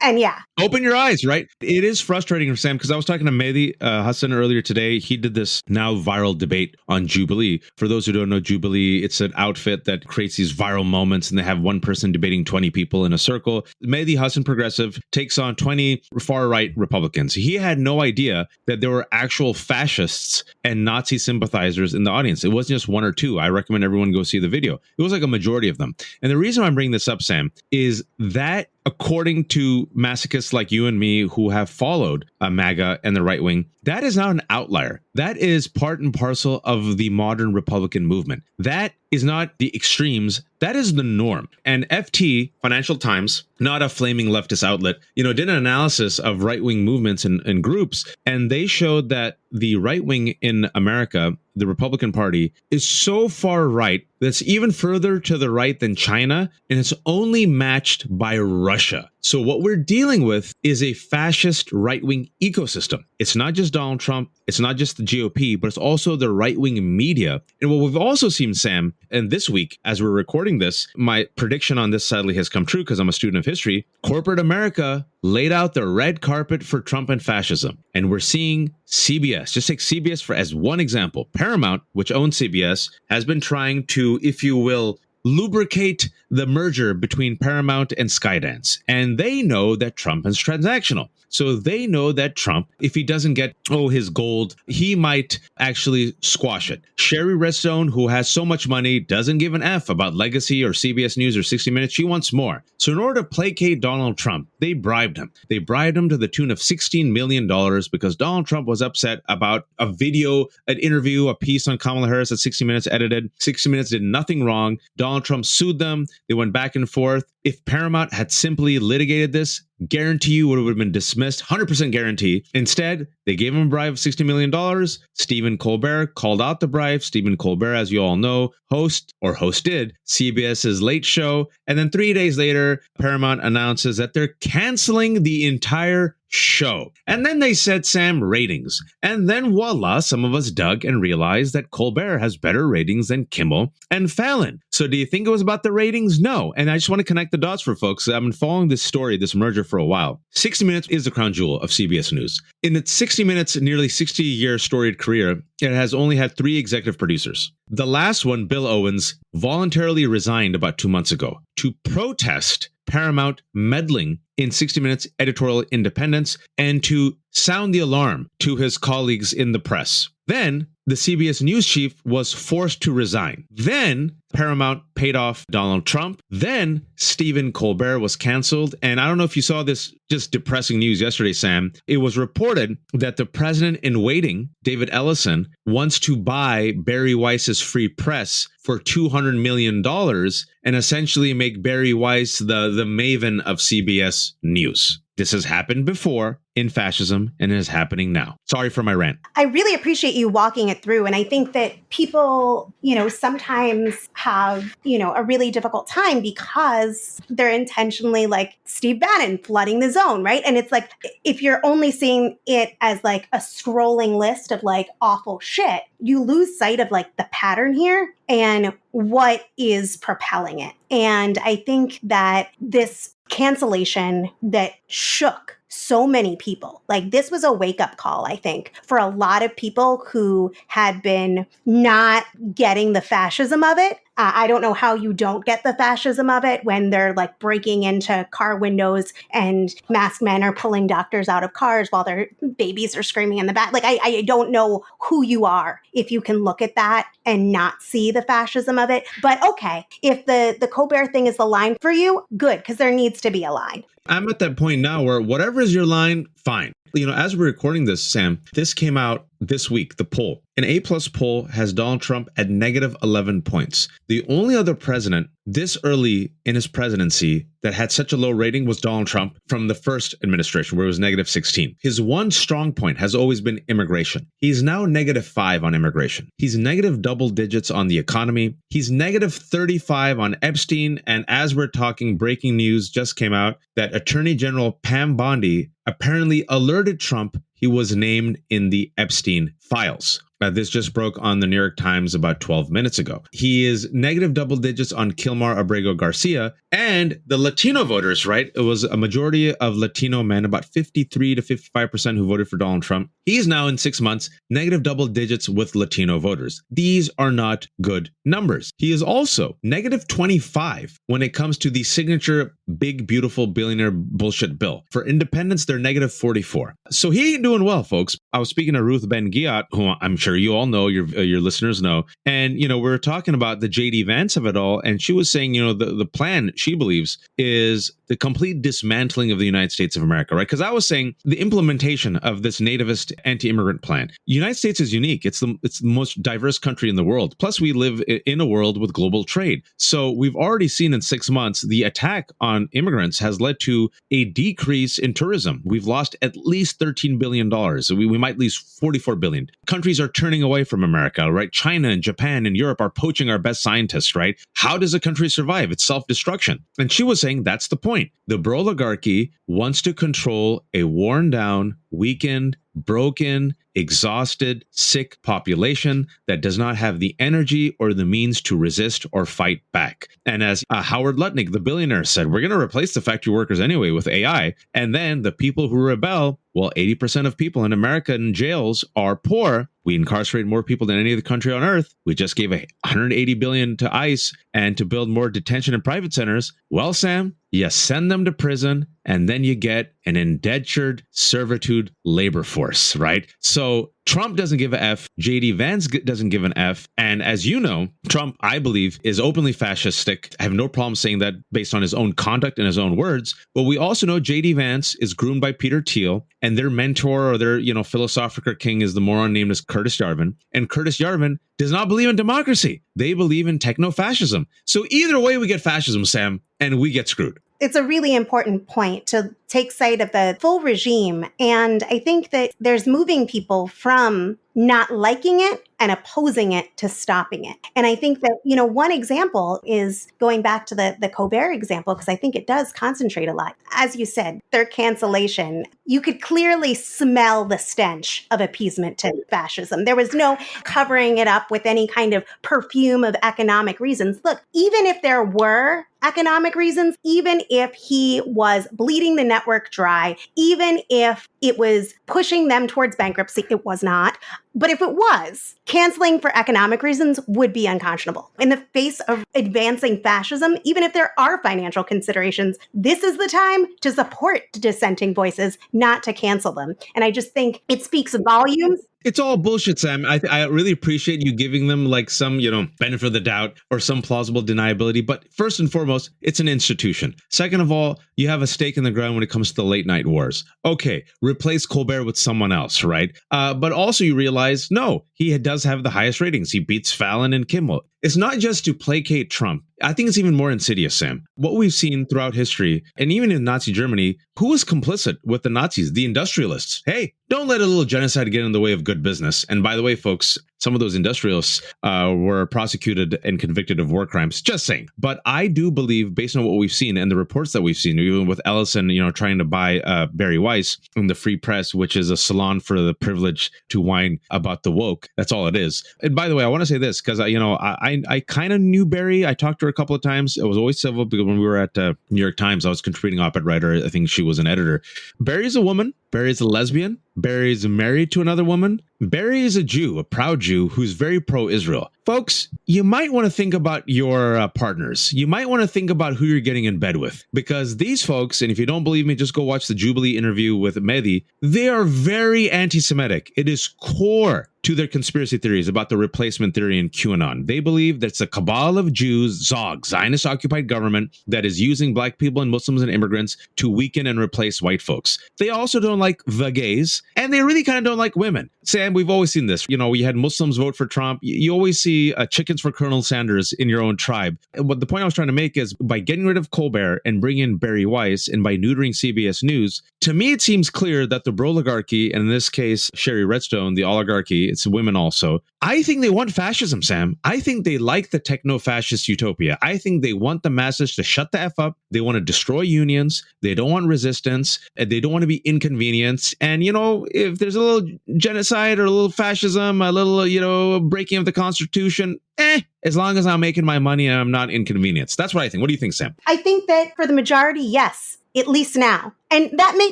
And yeah. Open your eyes, right? It is frustrating for Sam because I was talking to Mehdi Hassan earlier today. He did this now viral debate on Jubilee. For those who don't know Jubilee, it's an outfit that creates these viral moments and they have one person debating 20 people in a circle. Mehdi Hassan, progressive, takes on 20 far-right Republicans. He had no idea that there were actual fascists and Nazi sympathizers in the audience. It wasn't just one or two. I recommend everyone go see the video. It was like a majority of them. And the reason I'm bringing this up, Sam, is that according to masochists like you and me who have followed MAGA and the right wing, that is not an outlier. That is part and parcel of the modern Republican movement. That is not the extremes. That is the norm. And FT, Financial Times, not a flaming leftist outlet, did an analysis of right-wing movements and groups, and they showed that the right wing in America, the Republican Party, is so far right that's even further to the right than China, and it's only matched by Russia. So what we're dealing with is a fascist right-wing ecosystem. It's not just Donald Trump, it's not just the GOP, but it's also the right-wing media. And what we've also seen, Sam, and this week, as we're recording this, my prediction on this sadly has come true because I'm a student of history. Corporate America laid out the red carpet for Trump and fascism. And we're seeing CBS, just take CBS as one example. Paramount, which owns CBS, has been trying to, if you will, lubricate the merger between Paramount and Skydance. And they know that Trump is transactional. So they know that Trump, if he doesn't get, his gold, he might actually squash it. Sherry Redstone, who has so much money, doesn't give an F about Legacy or CBS News or 60 Minutes. She wants more. So in order to placate Donald Trump, they bribed him. They bribed him to the tune of $16 million because Donald Trump was upset about a video, an interview, a piece on Kamala Harris that 60 Minutes edited. 60 Minutes did nothing wrong. Donald Trump sued them. They went back and forth. If Paramount had simply litigated this, guarantee you would have been dismissed, 100% guarantee. Instead, they gave him a bribe of $60 million. Stephen Colbert called out the bribe. Stephen Colbert, as you all know, hosted CBS's Late Show. And then 3 days later, Paramount announces that they're canceling the entire show. And then they said, Sam, ratings. And then voila, some of us dug and realized that Colbert has better ratings than Kimmel and Fallon. So do you think it was about the ratings? No. And I just want to connect the dots for folks. I've been following this story, this merger for a while. 60 Minutes is the crown jewel of CBS News. In its 60 Minutes, nearly 60-year storied career, it has only had 3 executive producers. The last one, Bill Owens, voluntarily resigned about 2 months ago to protest Paramount meddling in 60 Minutes editorial independence and to sound the alarm to his colleagues in the press. Then the CBS News chief was forced to resign. Then Paramount paid off Donald Trump. Then Stephen Colbert was canceled. And I don't know if you saw this just depressing news yesterday, Sam. It was reported that the president in waiting, David Ellison, wants to buy Barry Weiss's Free Press for $200 million and essentially make Barry Weiss the maven of CBS News. This has happened before in fascism and it is happening now. Sorry for my rant. I really appreciate you walking it through. And I think that people, sometimes have, a really difficult time because they're intentionally like Steve Bannon flooding the zone, right? And it's like, if you're only seeing it as like a scrolling list of like awful shit, you lose sight of like the pattern here and what is propelling it. And I think that this cancellation that shook so many people. Like, this was a wake-up call, I think, for a lot of people who had been not getting the fascism of it. I don't know how you don't get the fascism of it when they're like breaking into car windows and masked men are pulling doctors out of cars while their babies are screaming in the back. Like, I don't know who you are if you can look at that and not see the fascism of it. But okay, if the Colbert thing is the line for you, good, because there needs to be a line. I'm at that point now where whatever is your line, fine. You know, as we're recording this, Sam, this came out this week, the poll. An A+ poll has Donald Trump at negative 11 points. The only other president this early in his presidency that had such a low rating was Donald Trump from the first administration, where it was negative 16. His one strong point has always been immigration. He's now negative 5 on immigration. He's negative double digits on the economy. He's negative 35 on Epstein. And as we're talking, breaking news just came out that Attorney General Pam Bondi apparently alerted Trump he was named in the Epstein files. This just broke on the New York Times about 12 minutes ago. He is negative double digits on Kilmar Abrego Garcia and the Latino voters, right? It was a majority of Latino men, about 53 to 55% who voted for Donald Trump. He is now in 6 months, negative double digits with Latino voters. These are not good numbers. He is also negative 25 when it comes to the signature big, beautiful billionaire bullshit bill. For independents, they're negative 44. So he ain't doing well, folks. I was speaking to Ruth Ben-Ghiat, who I'm sure you all know, your listeners know. And, you know, we were talking about the J.D. Vance of it all. And she was saying, you know, the plan, she believes, is the complete dismantling of the United States of America, right? Because I was saying the implementation of this nativist anti-immigrant plan. The United States is unique. It's the most diverse country in the world. Plus, we live in a world with global trade. So we've already seen in 6 months, the attack on immigrants has led to a decrease in tourism. We've lost at least $13 billion. We might lose $44 billion. Countries are turning away from America, right? China and Japan and Europe are poaching our best scientists, right? How does a country survive? It's self-destruction. And she was saying that's the point. The oligarchy wants to control a worn down, weakened, broken, exhausted, sick population that does not have the energy or the means to resist or fight back. And as Howard Lutnick, the billionaire, said, we're going to replace the factory workers anyway with AI. And then the people who rebel, well, 80% of people in America in jails are poor. We incarcerate more people than any other country on earth. We just gave $180 billion to ICE and to build more detention and private centers. Well, Sam, you send them to prison and then you get an indentured servitude labor force, right? So Trump doesn't give a F. J.D. Vance doesn't give an F. And as you know, Trump, I believe, is openly fascistic. I have no problem saying that based on his own conduct and his own words. But we also know J.D. Vance is groomed by Peter Thiel, and their mentor or their, philosophical king is the moron named as Curtis Yarvin. And Curtis Yarvin does not believe in democracy. They believe in techno-fascism. So either way, we get fascism, Sam, and we get screwed. It's a really important point to take sight of the full regime. And I think that there's moving people from not liking it and opposing it to stopping it. And I think that, one example is going back to the Colbert example, because I think it does concentrate a lot. As you said, their cancellation, you could clearly smell the stench of appeasement to fascism. There was no covering it up with any kind of perfume of economic reasons. Look, even if there were economic reasons, even if he was bleeding the network dry, even if it was pushing them towards bankruptcy, it was not. But if it was, canceling for economic reasons would be unconscionable. In the face of advancing fascism, even if there are financial considerations, this is the time to support dissenting voices, not to cancel them. And I just think it speaks volumes. It's all bullshit, Sam. I really appreciate you giving them like some, benefit of the doubt or some plausible deniability. But first and foremost, it's an institution. Second of all, you have a stake in the ground when it comes to the late night wars. Okay, replace Colbert with someone else, right? But also you realize, no, he does have the highest ratings. He beats Fallon and Kimmel. It's not just to placate Trump. I think it's even more insidious, Sam. What we've seen throughout history, and even in Nazi Germany, who was complicit with the Nazis? The industrialists. Hey, don't let a little genocide get in the way of good business. And by the way, folks, some of those industrialists were prosecuted and convicted of war crimes. Just saying. But I do believe, based on what we've seen and the reports that we've seen, even with Ellison, trying to buy Barry Weiss in the Free Press, which is a salon for the privileged to whine about the woke. That's all it is. And by the way, I want to say this because, I I kind of knew Barry. I talked to her a couple of times. It was always civil because when we were at New York Times, I was contributing op-ed writer. I think she was an editor. Barry's a woman. Barry's a lesbian. Barry's married to another woman. Barry is a Jew, a proud Jew who's very pro-Israel. Folks, you might want to think about your partners. You might want to think about who you're getting in bed with, because these folks, and if you don't believe me, just go watch the Jubilee interview with Mehdi. They are very anti-Semitic. It is core to their conspiracy theories about the replacement theory in QAnon. They believe that it's a cabal of Jews, Zog, Zionist-occupied government, that is using black people and Muslims and immigrants to weaken and replace white folks. They also don't like the gays, and they really kind of don't like women. Sam, we've always seen this. You know, we had Muslims vote for Trump. You always see chickens for Colonel Sanders in your own tribe. But the point I was trying to make is by getting rid of Colbert and bringing in Barry Weiss and by neutering CBS News, to me it seems clear that the Broligarchy, and in this case, Sherry Redstone, the oligarchy, it's women also, I think they want fascism, Sam. I think they like the techno-fascist utopia. I think they want the masses to shut the F up. They want to destroy unions. They don't want resistance. They don't want to be inconvenienced. And, you know, if there's a little genocide or a little fascism, a little, you know, breaking of the Constitution, as long as I'm making my money and I'm not inconvenienced. That's what I think. What do you think, Sam? I think that for the majority, yes, at least now. And that may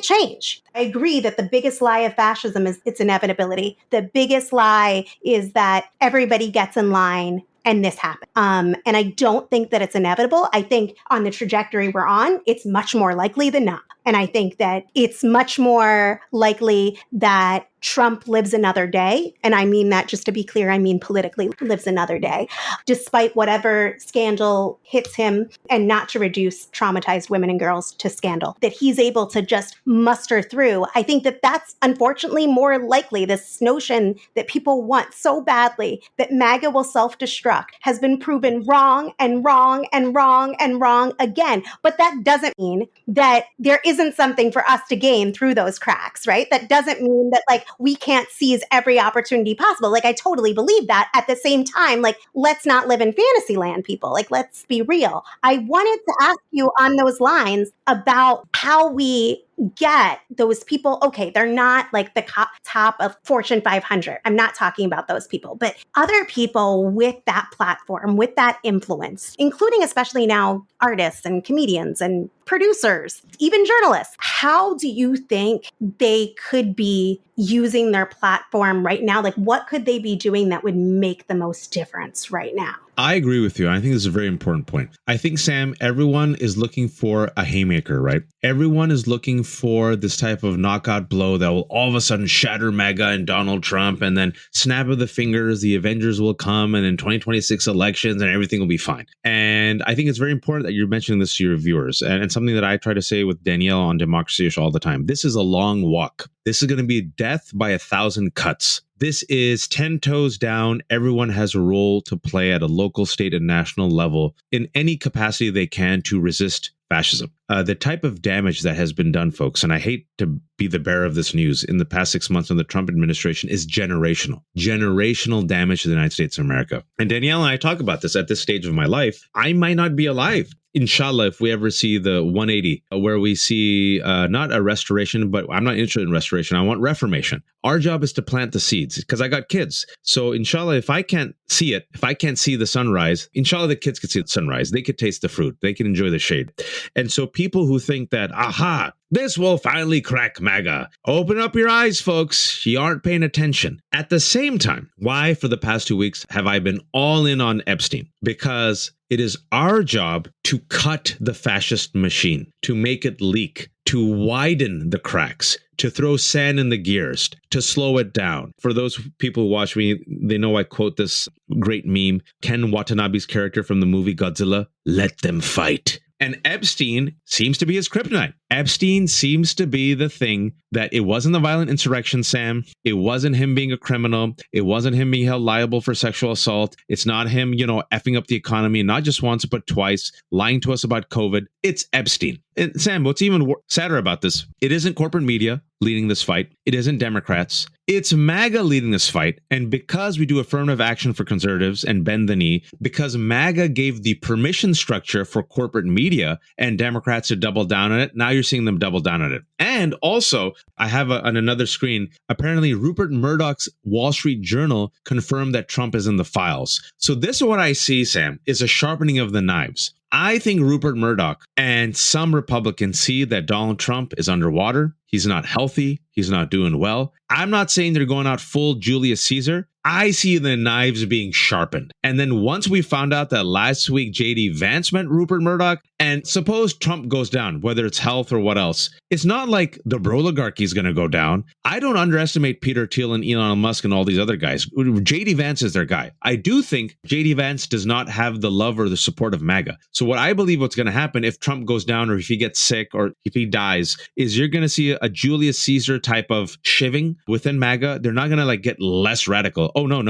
change. I agree that the biggest lie of fascism is its inevitability. The biggest lie is that everybody gets in line and this happens. And I don't think that it's inevitable. I think on the trajectory we're on, it's much more likely than not. And I think that it's much more likely that Trump lives another day. And I mean that, just to be clear, I mean politically lives another day, despite whatever scandal hits him, and not to reduce traumatized women and girls to scandal, that he's able to just muster through. I think that that's unfortunately more likely. This notion that people want so badly that MAGA will self-destruct has been proven wrong and wrong and wrong and wrong again. But that doesn't mean that there isn't something for us to gain through those cracks, right? That doesn't mean that like we can't seize every opportunity possible. Like I totally believe that. At the same time, like let's not live in fantasy land, people. Like let's be real. I wanted to ask you on those lines about how we get those people. Okay, they're not like the top of Fortune 500. I'm not talking about those people, but other people with that platform, with that influence, including especially now artists and comedians and producers, even journalists. How do you think they could be using their platform right now? Like what could they be doing that would make the most difference right now? I agree with you. I think this is a very important point. I think, Sam, everyone is looking for a haymaker, right? Everyone is looking for this type of knockout blow that will all of a sudden shatter MAGA and Donald Trump, and then snap of the fingers, the Avengers will come, and in 2026 elections and everything will be fine. And I think it's very important that you're mentioning this to your viewers, and something that I try to say with Danielle on Democracy-ish all the time. This is a long walk. This is going to be death by 1,000 cuts. This is 10 toes down. Everyone has a role to play at a local, state, and national level in any capacity they can to resist fascism. The type of damage that has been done, folks, and I hate to be the bearer of this news, in the past 6 months of the Trump administration is generational. Generational damage to the United States of America. And Danielle and I talk about this at this stage of my life. I might not be alive, inshallah, if we ever see the 180, where we see not a restoration, but I'm not interested in restoration. I want reformation. Our job is to plant the seeds, because I got kids. So inshallah, if I can't see it, if I can't see the sunrise, inshallah, the kids could see the sunrise. They could taste the fruit. They can enjoy the shade. And so people who think that, aha, this will finally crack MAGA. Open up your eyes, folks. You aren't paying attention. At the same time, why for the past 2 weeks have I been all in on Epstein? Because it is our job to cut the fascist machine, to make it leak, to widen the cracks, to throw sand in the gears, to slow it down. For those people who watch me, they know I quote this great meme, Ken Watanabe's character from the movie Godzilla, "Let them fight." And Epstein seems to be his kryptonite. Epstein seems to be the thing that it wasn't the violent insurrection, Sam. It wasn't him being a criminal. It wasn't him being held liable for sexual assault. It's not him, effing up the economy, not just once, but twice, lying to us about COVID. It's Epstein. And Sam, what's even sadder about this, it isn't corporate media leading this fight. It isn't Democrats. It's MAGA leading this fight. And because we do affirmative action for conservatives and bend the knee, because MAGA gave the permission structure for corporate media and Democrats to double down on it, now you're seeing them double down on it. And also, I have on another screen, apparently Rupert Murdoch's Wall Street Journal confirmed that Trump is in the files. So this is what I see, Sam, is a sharpening of the knives. I think Rupert Murdoch and some Republicans see that Donald Trump is underwater. He's not healthy. He's not doing well. I'm not saying they're going out full Julius Caesar. I see the knives being sharpened. And then once we found out that last week JD Vance met Rupert Murdoch, and suppose Trump goes down, whether it's health or what else, it's not like the Broligarchy is going to go down. I don't underestimate Peter Thiel and Elon Musk and all these other guys. JD Vance is their guy. I do think JD Vance does not have the love or the support of MAGA. So what I believe what's going to happen if Trump goes down or if he gets sick or if he dies is you're going to see a Julius Caesar type of shivving within MAGA. They're not going to like get less radical. Oh, no.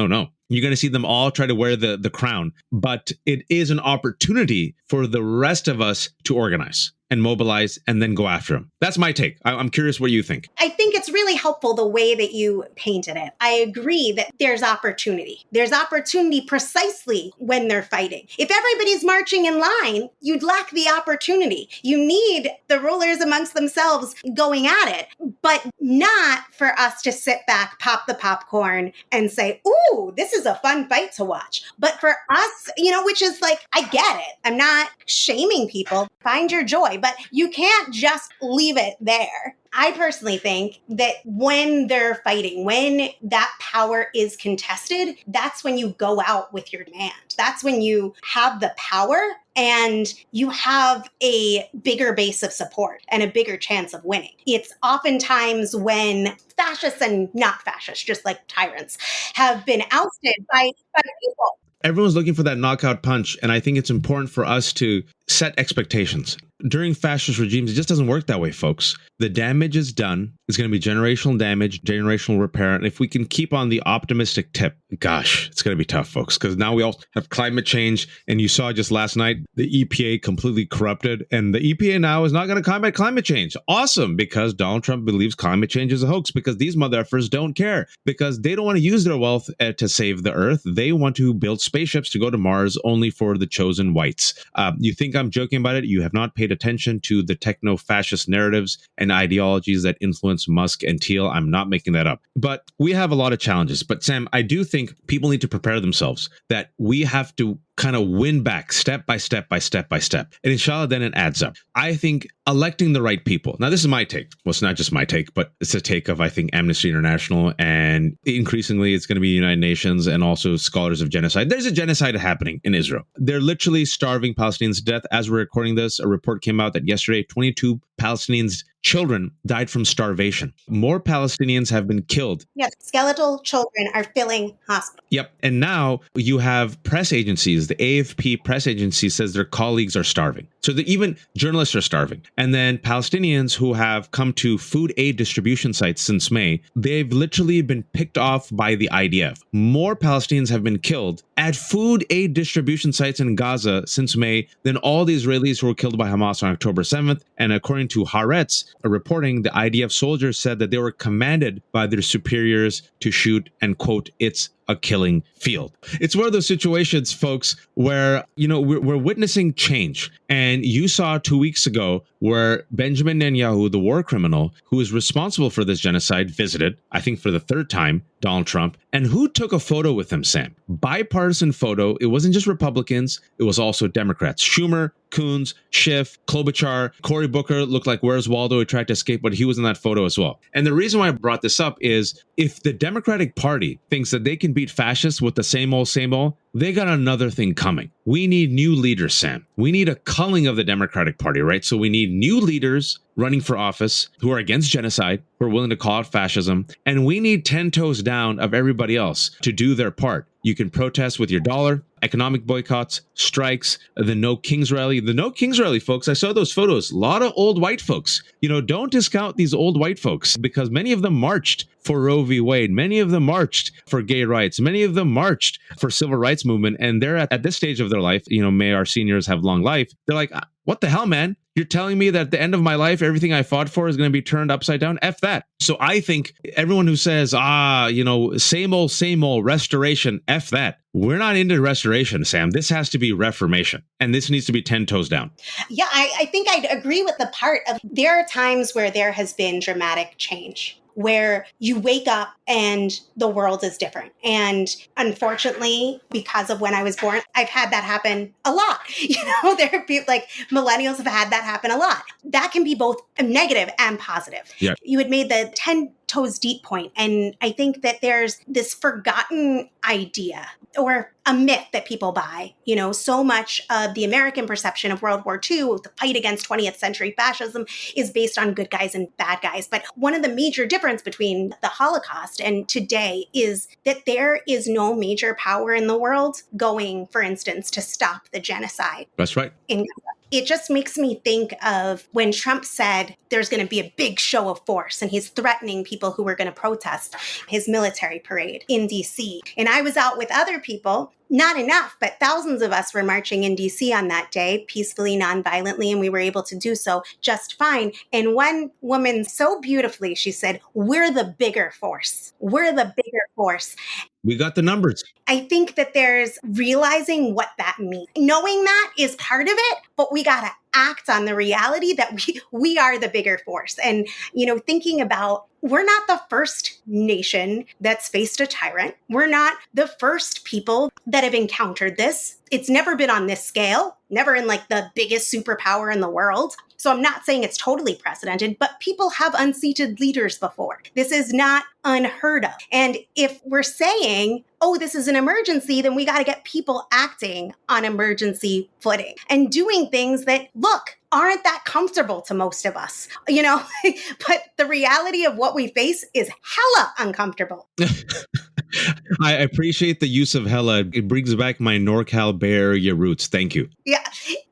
You're going to see them all try to wear the crown. But it is an opportunity for the rest of us to organize and mobilize and then go after them. That's my take. I'm curious what you think. I think it's really helpful the way that you painted it. I agree that there's opportunity. There's opportunity precisely when they're fighting. If everybody's marching in line, you'd lack the opportunity. You need the rulers amongst themselves going at it, but not for us to sit back, pop the popcorn and say, ooh, this is a fun fight to watch. But for us, which is like, I get it. I'm not shaming people. Find your joy, but you can't just leave it there. I personally think that when they're fighting, when that power is contested, that's when you go out with your demand. That's when you have the power and you have a bigger base of support and a bigger chance of winning. It's oftentimes when fascists and not fascists, just like tyrants, have been ousted by people. Everyone's looking for that knockout punch, and I think it's important for us to set expectations. During fascist regimes, it just doesn't work that way, folks. The damage is done. It's going to be generational damage, generational repair. And if we can keep on the optimistic tip, gosh, it's going to be tough, folks, because now we all have climate change. And you saw just last night, the EPA completely corrupted. And the EPA now is not going to combat climate change. Awesome, because Donald Trump believes climate change is a hoax, because these motherfuckers don't care, because they don't want to use their wealth to save the earth. They want to build spaceships to go to Mars only for the chosen whites. You think I'm joking about it? You have not paid attention to the techno-fascist narratives and ideologies that influence Musk and Thiel. I'm not making that up. But we have a lot of challenges. But Sam, I do think people need to prepare themselves that we have to kind of win back step by step by step by step. And inshallah, then it adds up. I think electing the right people. Now, this is my take. Well, it's not just my take, but it's a take of, I think, Amnesty International. And increasingly, it's going to be the United Nations and also scholars of genocide. There's a genocide happening in Israel. They're literally starving Palestinians to death. As we're recording this, a report came out that yesterday, 22 Palestinians' children died from starvation. More Palestinians have been killed. Yes, skeletal children are filling hospitals. Yep. And now you have press agencies. The AFP press agency says their colleagues are starving. So even journalists are starving. And then Palestinians who have come to food aid distribution sites since May, they've literally been picked off by the IDF. More Palestinians have been killed at food aid distribution sites in Gaza since May than all the Israelis who were killed by Hamas on October 7th. And according to Haaretz, a reporting, the IDF soldiers said that they were commanded by their superiors to shoot and, quote, it's a killing field. It's one of those situations, folks, where, we're witnessing change. And you saw 2 weeks ago where Benjamin Netanyahu, the war criminal who is responsible for this genocide, visited, I think for the third time, Donald Trump. And who took a photo with him, Sam? Bipartisan photo. It wasn't just Republicans. It was also Democrats. Schumer, Coons, Schiff, Klobuchar, Cory Booker looked like Where's Waldo? He tried to escape, but he was in that photo as well. And the reason why I brought this up is if the Democratic Party thinks that they can beat fascists with the same old, they got another thing coming. We need new leaders, Sam. We need a culling of the Democratic Party, right? So we need new leaders running for office who are against genocide, who are willing to call out fascism. And we need 10 toes down of everybody else to do their part. You can protest with your dollar, economic boycotts, strikes, the No Kings rally. The No Kings rally, folks, I saw those photos. A lot of old white folks. Don't discount these old white folks because many of them marched for Roe v. Wade. Many of them marched for gay rights. Many of them marched for civil rights movement. And they're at this stage of their life, may our seniors have long life. They're like, what the hell, man? You're telling me that at the end of my life, everything I fought for is going to be turned upside down? F that. So I think everyone who says, same old restoration, F that. We're not into restoration, Sam. This has to be reformation. And this needs to be 10 toes down. Yeah, I think I'd agree with the part of there are times where there has been dramatic change, where you wake up and the world is different. And unfortunately, because of when I was born, I've had that happen a lot. There are people like millennials have had that happen a lot. That can be both negative and positive. Yeah. You had made the 10 toes deep point. And I think that there's this forgotten idea or a myth that people buy. So much of the American perception of World War II, the fight against 20th century fascism, is based on good guys and bad guys. But one of the major difference between the Holocaust and today is that there is no major power in the world going, for instance, to stop the genocide. That's right. It just makes me think of when Trump said there's going to be a big show of force and he's threatening people who were going to protest his military parade in DC. And I was out with other people, not enough, but thousands of us were marching in DC on that day, peacefully, non-violently, and we were able to do so just fine. And one woman so beautifully, she said, "We're the bigger force. We're the bigger force." We got the numbers. I think that there's realizing what that means. Knowing that is part of it, but we got to act on the reality that we are the bigger force. And, thinking about we're not the first nation that's faced a tyrant. We're not the first people that have encountered this. It's never been on this scale, never in like the biggest superpower in the world. So I'm not saying it's totally precedented, but people have unseated leaders before. This is not unheard of. And if we're saying, oh, this is an emergency, then we got to get people acting on emergency footing and doing things that, look, aren't that comfortable to most of us, but the reality of what we face is hella uncomfortable. I appreciate the use of hella. It brings back my NorCal Bay Area roots. Thank you. Yeah,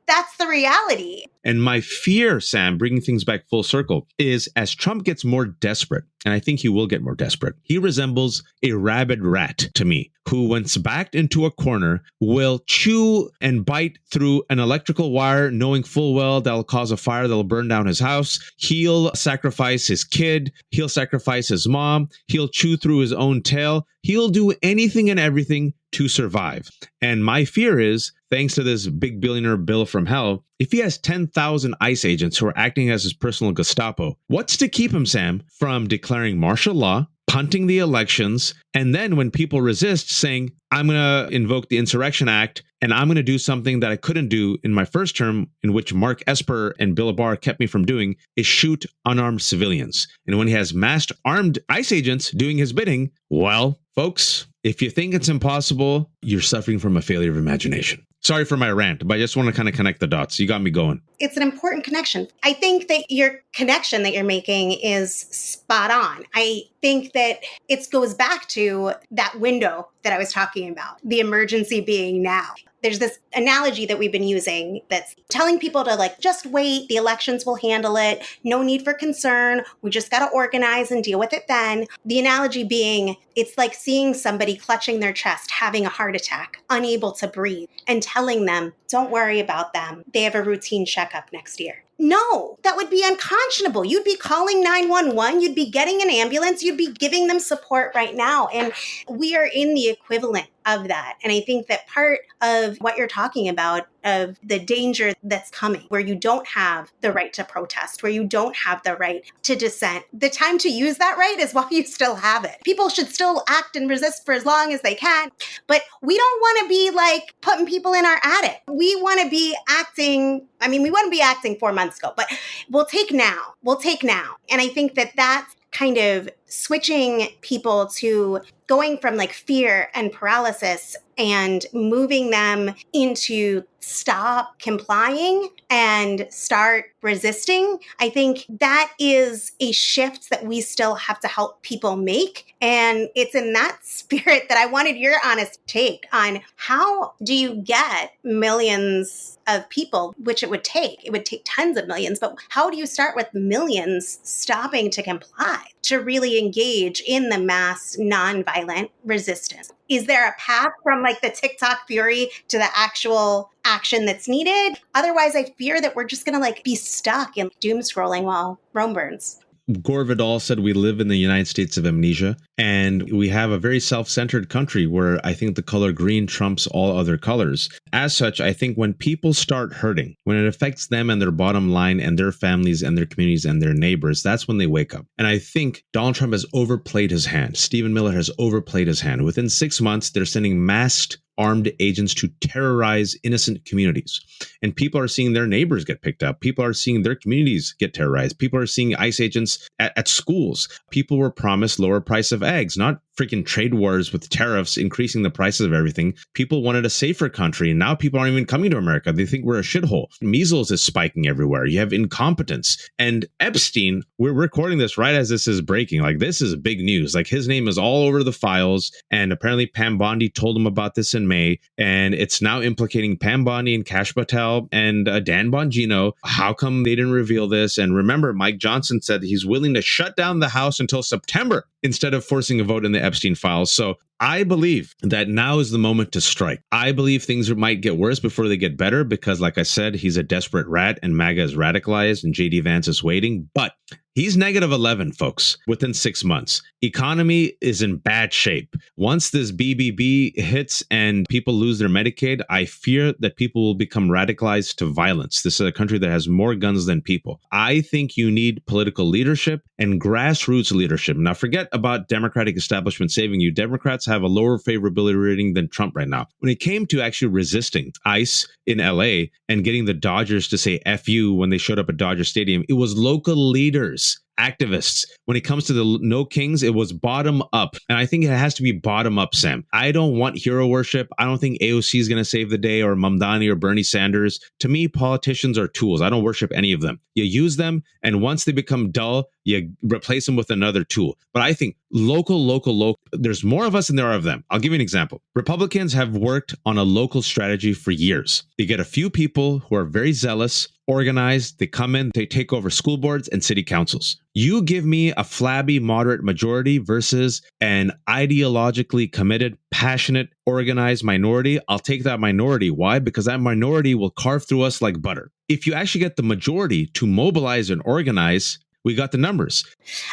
that's the reality. And my fear, Sam, bringing things back full circle, is as Trump gets more desperate, and I think he will get more desperate, he resembles a rabid rat to me, who, once backed into a corner, will chew and bite through an electrical wire, knowing full well that'll cause a fire that'll burn down his house. He'll sacrifice his kid. He'll sacrifice his mom. He'll chew through his own tail. He'll do anything and everything to survive. And my fear is, thanks to this big billionaire bill from hell, if he has 10,000 ICE agents who are acting as his personal Gestapo, what's to keep him, Sam, from declaring martial law, punting the elections, and then when people resist, saying, I'm going to invoke the Insurrection Act, and I'm going to do something that I couldn't do in my first term, in which Mark Esper and Bill Barr kept me from doing, is shoot unarmed civilians. And when he has massed armed ICE agents doing his bidding, well, folks, if you think it's impossible, you're suffering from a failure of imagination. Sorry for my rant, but I just want to kind of connect the dots. You got me going. It's an important connection. I think that your connection that you're making is spot on. I think that it goes back to that window that I was talking about, the emergency being now. There's this analogy that we've been using that's telling people to just wait, the elections will handle it, no need for concern, we just got to organize and deal with it then. The analogy being, it's like seeing somebody clutching their chest, having a heart attack, unable to breathe, and telling them, don't worry about them, they have a routine checkup next year. No, that would be unconscionable. You'd be calling 911, you'd be getting an ambulance, you'd be giving them support right now. And we are in the equivalent of that. And I think that part of what you're talking about, of the danger that's coming, where you don't have the right to protest, where you don't have the right to dissent, the time to use that right is while you still have it. People should still act and resist for as long as they can, but we don't want to be putting people in our attic. We want to be acting, we want to be acting 4 months ago, but we'll take now. And I think that that's kind of switching people to going from fear and paralysis and moving them into stop complying and start resisting. I think that is a shift that we still have to help people make. And it's in that spirit that I wanted your honest take on how do you get millions of people, which it would take tens of millions, but how do you start with millions stopping to comply, to really engage in the mass nonviolent resistance? Is there a path from the TikTok fury to the actual action that's needed. Otherwise, I fear that we're just going to be stuck in doom scrolling while Rome burns. Gore Vidal said we live in the United States of amnesia, and we have a very self-centered country where I think the color green trumps all other colors. As such, I think when people start hurting, when it affects them and their bottom line and their families and their communities and their neighbors, that's when they wake up. And I think Donald Trump has overplayed his hand. Stephen Miller has overplayed his hand. Within 6 months, they're sending masked armed agents to terrorize innocent communities. And people are seeing their neighbors get picked up. People are seeing their communities get terrorized. People are seeing ICE agents at schools. People were promised lower price of eggs, not freaking trade wars with tariffs increasing the prices of everything. People wanted a safer country, and now people aren't even coming to America. They think we're a shithole. Measles is spiking everywhere. You have incompetence. And Epstein, we're recording this right as this is breaking. This is big news. His name is all over the files, and apparently Pam Bondi told him about this in May, and it's now implicating Pam Bondi and Kash Patel and Dan Bongino. How come they didn't reveal this? And remember, Mike Johnson said he's willing to shut down the House until September instead of forcing a vote in the Epstein files. So I believe that now is the moment to strike. I believe things might get worse before they get better because, like I said, he's a desperate rat and MAGA is radicalized and JD Vance is waiting. But he's -11, folks, within 6 months. Economy is in bad shape. Once this BBB hits and people lose their Medicaid, I fear that people will become radicalized to violence. This is a country that has more guns than people. I think you need political leadership and grassroots leadership. Now, forget about Democratic establishment saving you. Democrats have a lower favorability rating than Trump right now. When it came to actually resisting ICE in LA and getting the Dodgers to say F you when they showed up at Dodger Stadium, it was local leaders, activists. When it comes to the No Kings, it was bottom up. And I think it has to be bottom up, Sam. I don't want hero worship. I don't think AOC is going to save the day or Mamdani or Bernie Sanders. To me, politicians are tools. I don't worship any of them. You use them, and once they become dull, you replace them with another tool. But I think local, there's more of us than there are of them. I'll give you an example. Republicans have worked on a local strategy for years. They get a few people who are very zealous, organized, they come in, they take over school boards and city councils. You give me a flabby moderate majority versus an ideologically committed, passionate, organized minority. I'll take that minority. Why? Because that minority will carve through us like butter. If you actually get the majority to mobilize and organize, we got the numbers.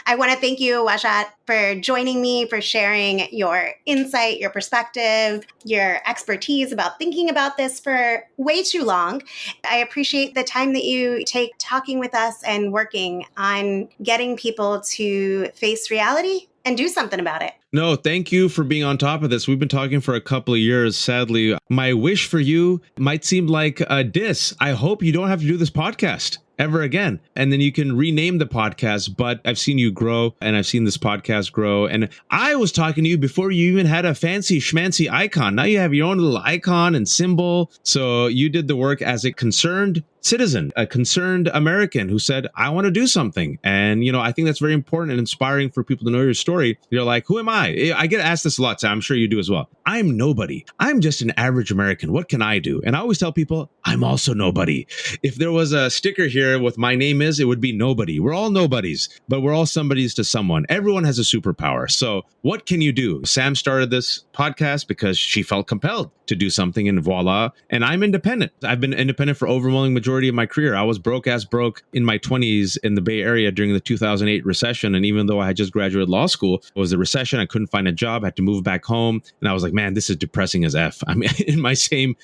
I want to thank you, Wajahat, for joining me, for sharing your insight, your perspective, your expertise about thinking about this for way too long. I appreciate the time that you take talking with us and working on getting people to face reality and do something about it. No, thank you for being on top of this. We've been talking for a couple of years. Sadly, my wish for you might seem like a diss. I hope you don't have to do this podcast ever again. And then you can rename the podcast. But I've seen you grow and I've seen this podcast grow. And I was talking to you before you even had a fancy schmancy icon. Now you have your own little icon and symbol. So you did the work as a concerned citizen, a concerned American who said, I want to do something. And, I think that's very important and inspiring for people to know your story. You're like, who am I? I get asked this a lot, so I'm sure you do as well. I'm nobody. I'm just an average American. What can I do? And I always tell people, I'm also nobody. If there was a sticker here with my name is, it would be nobody. We're all nobodies, but we're all somebodies to someone. Everyone has a superpower. So what can you do? Sam started this podcast because she felt compelled to do something, and voila. And I'm independent. I've been independent for overwhelming majority of my career. I was broke in my 20s in the Bay Area during the 2008 recession. And even though I had just graduated law school, it was a recession. I couldn't find a job. I had to move back home. And I was like, man, this is depressing as F. I'm in my same,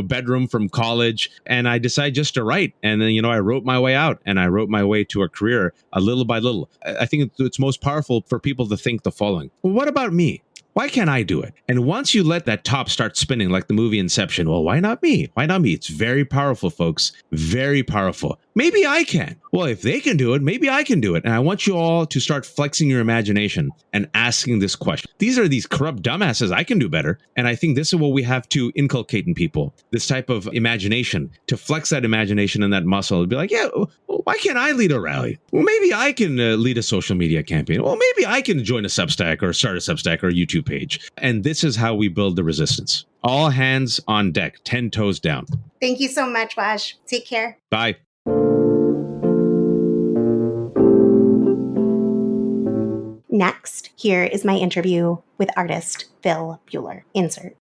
bedroom from college. And I decided just to write. And then, I wrote my way out and I wrote my way to a career a little by little. I think it's most powerful for people to think the following. Well, what about me? Why can't I do it? And once you let that top start spinning like the movie Inception, well, why not me? Why not me? It's very powerful, folks. Very powerful. Maybe I can. Well, if they can do it, maybe I can do it. And I want you all to start flexing your imagination and asking this question. These are these corrupt dumbasses. I can do better. And I think this is what we have to inculcate in people, this type of imagination, to flex that imagination and that muscle. And be like, yeah, well, why can't I lead a rally? Well, maybe I can lead a social media campaign. Well, maybe I can join a Substack or start a Substack or a YouTube page. And this is how we build the resistance. All hands on deck, 10 toes down. Thank you so much, Waj. Take care. Bye. Next, here is my interview with artist Phil Buehler. Insert.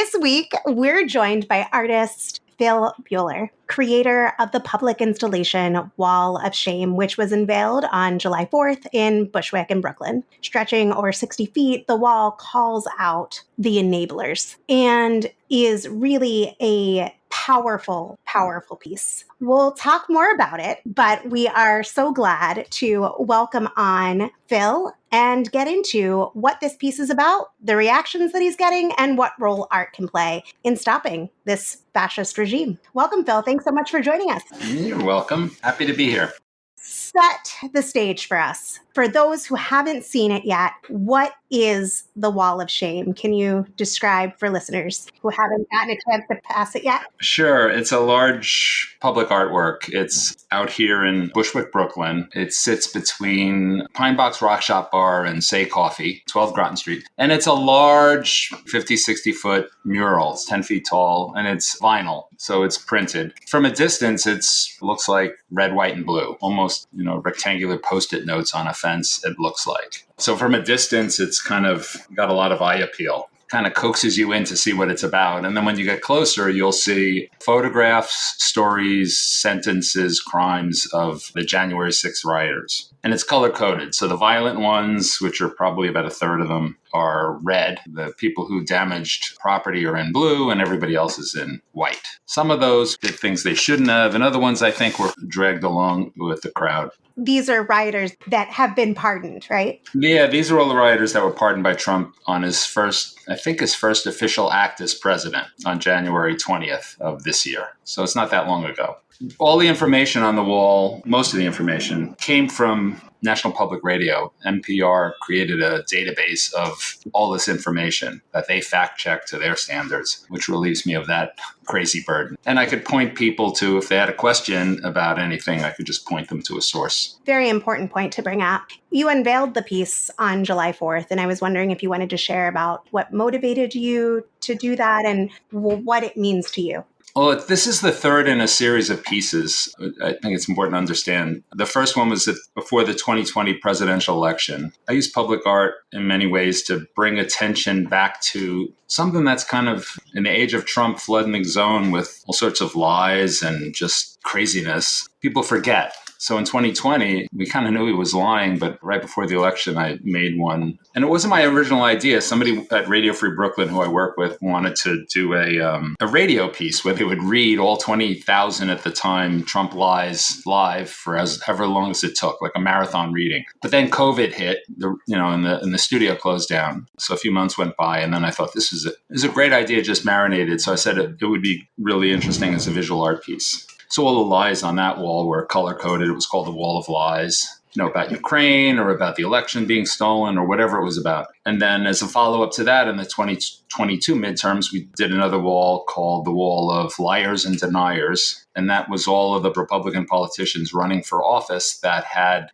This week, we're joined by artist Phil Buehler, creator of the public installation Wall of Shame, which was unveiled on July 4th in Bushwick in Brooklyn. Stretching over 60 feet, the wall calls out the enablers and is really a powerful, powerful piece. We'll talk more about it, but we are so glad to welcome on Phil and get into what this piece is about, the reactions that he's getting, and what role art can play in stopping this fascist regime. Welcome, Phil. Thanks so much for joining us. You're welcome. Happy to be here. Set the stage for us. For those who haven't seen it yet, what is the Wall of Shame? Can you describe for listeners who haven't gotten a chance to pass it yet? Sure. It's a large public artwork. It's out here in Bushwick, Brooklyn. It sits between Pine Box Rock Shop Bar and Say Coffee, 12 Groton Street. And it's a large 50, 60-foot mural. It's 10 feet tall, and it's vinyl, so it's printed. From a distance, it looks like red, white, and blue, almost, rectangular Post-it notes on a fence, it looks like. So from a distance, it's kind of got a lot of eye appeal. Kind of coaxes you in to see what it's about. And then when you get closer, you'll see photographs, stories, sentences, crimes of the January 6th rioters. And it's color-coded. So the violent ones, which are probably about a third of them, are red. The people who damaged property are in blue, and everybody else is in white. Some of those did things they shouldn't have, and other ones, I think, were dragged along with the crowd. These are rioters that have been pardoned, right? Yeah, these are all the rioters that were pardoned by Trump on his first official act as president on January 20th of this year. So it's not that long ago. All the information on the wall, most of the information, came from National Public Radio. NPR created a database of all this information that they fact-checked to their standards, which relieves me of that crazy burden. And I could point people to, if they had a question about anything, I could just point them to a source. Very important point to bring up. You unveiled the piece on July 4th, and I was wondering if you wanted to share about what motivated you to do that and what it means to you. Well, this is the third in a series of pieces. I think it's important to understand. The first one was before the 2020 presidential election. I use public art in many ways to bring attention back to something that's kind of, in the age of Trump, flooding the zone with all sorts of lies and just craziness. People forget. So in 2020, we kind of knew he was lying, but right before the election, I made one. And it wasn't my original idea. Somebody at Radio Free Brooklyn, who I work with, wanted to do a radio piece where they would read all 20,000 at the time Trump lies live for however long as it took, like a marathon reading. But then COVID hit, and the studio closed down. So a few months went by, and then I thought this is a great idea, just marinated. So I said it would be really interesting as a visual art piece. So all the lies on that wall were color-coded. It was called the Wall of Lies, about Ukraine or about the election being stolen or whatever it was about. And then as a follow-up to that, in the 2022 midterms, we did another wall called the Wall of Liars and Deniers. And that was all of the Republican politicians running for office that had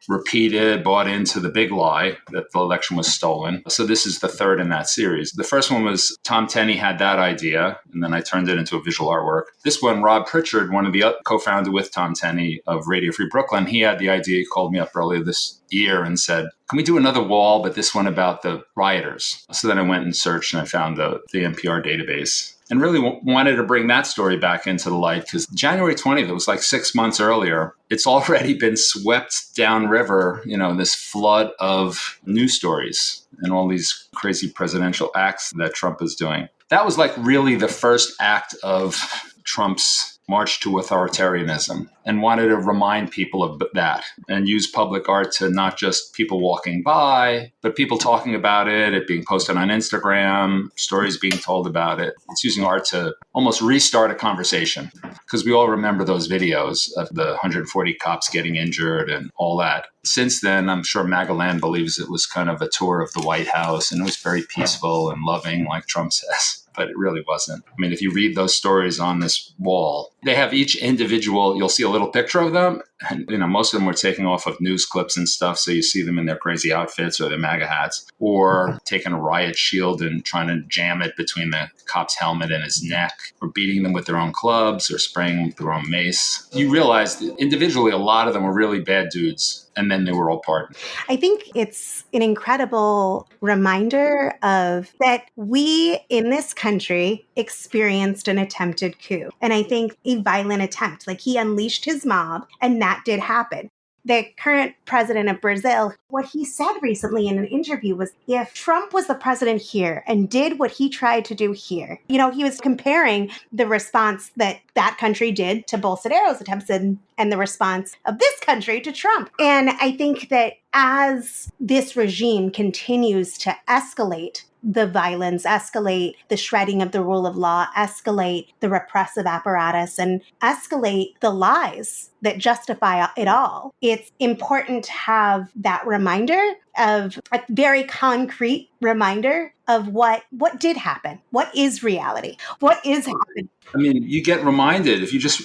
bought into the big lie that the election was stolen. So this is the third in that series. The first one was Tom Tenney had that idea, and then I turned it into a visual artwork. This one, Rob Pritchard, one of the co-founder with Tom Tenney of Radio Free Brooklyn, he had the idea. He called me up earlier this year and said, can we do another wall, but this one about the rioters? So then I went and searched, and I found the NPR database. And really wanted to bring that story back into the light because January 20th, it was like 6 months earlier. It's already been swept downriver, this flood of news stories and all these crazy presidential acts that Trump is doing. That was like really the first act of Trump's march to authoritarianism, and wanted to remind people of that and use public art to not just people walking by, but people talking about it being posted on Instagram, stories being told about it. It's using art to almost restart a conversation because we all remember those videos of the 140 cops getting injured and all that. Since then, I'm sure Magaland believes it was kind of a tour of the White House and it was very peaceful and loving, like Trump says. But it really wasn't. I mean, if you read those stories on this wall, they have each individual, you'll see a little picture of them. And, most of them were taken off of news clips and stuff. So you see them in their crazy outfits or their MAGA hats, or taking a riot shield and trying to jam it between the cop's helmet and his neck, or beating them with their own clubs or spraying them with their own mace. You realize that individually, a lot of them were really bad dudes. and then they were all pardoned. I think it's an incredible reminder of that we in this country experienced an attempted coup. And I think a violent attempt, like he unleashed his mob, and that did happen. The current president of Brazil, what he said recently in an interview was if Trump was the president here and did what he tried to do here, he was comparing the response that that country did to Bolsonaro's attempts and the response of this country to Trump. And I think that as this regime continues to escalate the violence, escalate the shredding of the rule of law, escalate the repressive apparatus, and escalate the lies that justify it all, it's important to have that reminder of a very concrete reminder of what did happen. What is reality? What is happening? I mean, you get reminded if you just,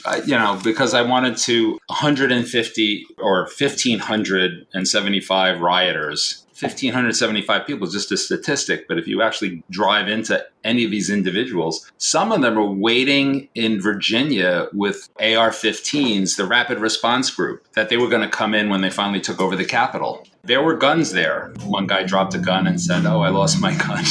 because I wanted to 150 or 1,575 rioters, 1,575 people is just a statistic. But if you actually drive into any of these individuals, some of them are waiting in Virginia with AR-15s, the rapid response group, that they were going to come in when they finally took over the Capitol. There were guns there. One guy dropped a gun and said, "Oh, I lost my gun."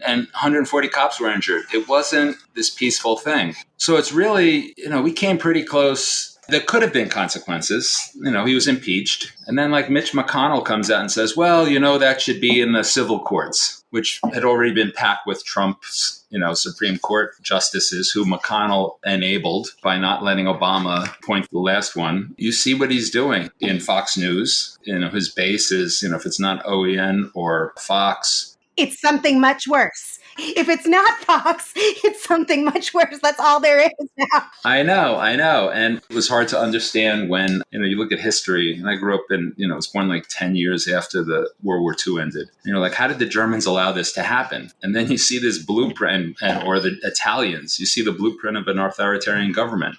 And 140 cops were injured. It wasn't this peaceful thing. So it's really, we came pretty close. There could have been consequences. He was impeached. And then like Mitch McConnell comes out and says, well, that should be in the civil courts, which had already been packed with Trump's, Supreme Court justices who McConnell enabled by not letting Obama appoint the last one. You see what he's doing in Fox News. His base is, if it's not OEN or Fox, it's something much worse. If it's not Fox, it's something much worse. That's all there is now. I know. And it was hard to understand when, you look at history, and I grew up in, it was born like 10 years after the World War II ended. Like, how did the Germans allow this to happen? And then you see this blueprint, or the Italians, you see the blueprint of an authoritarian government.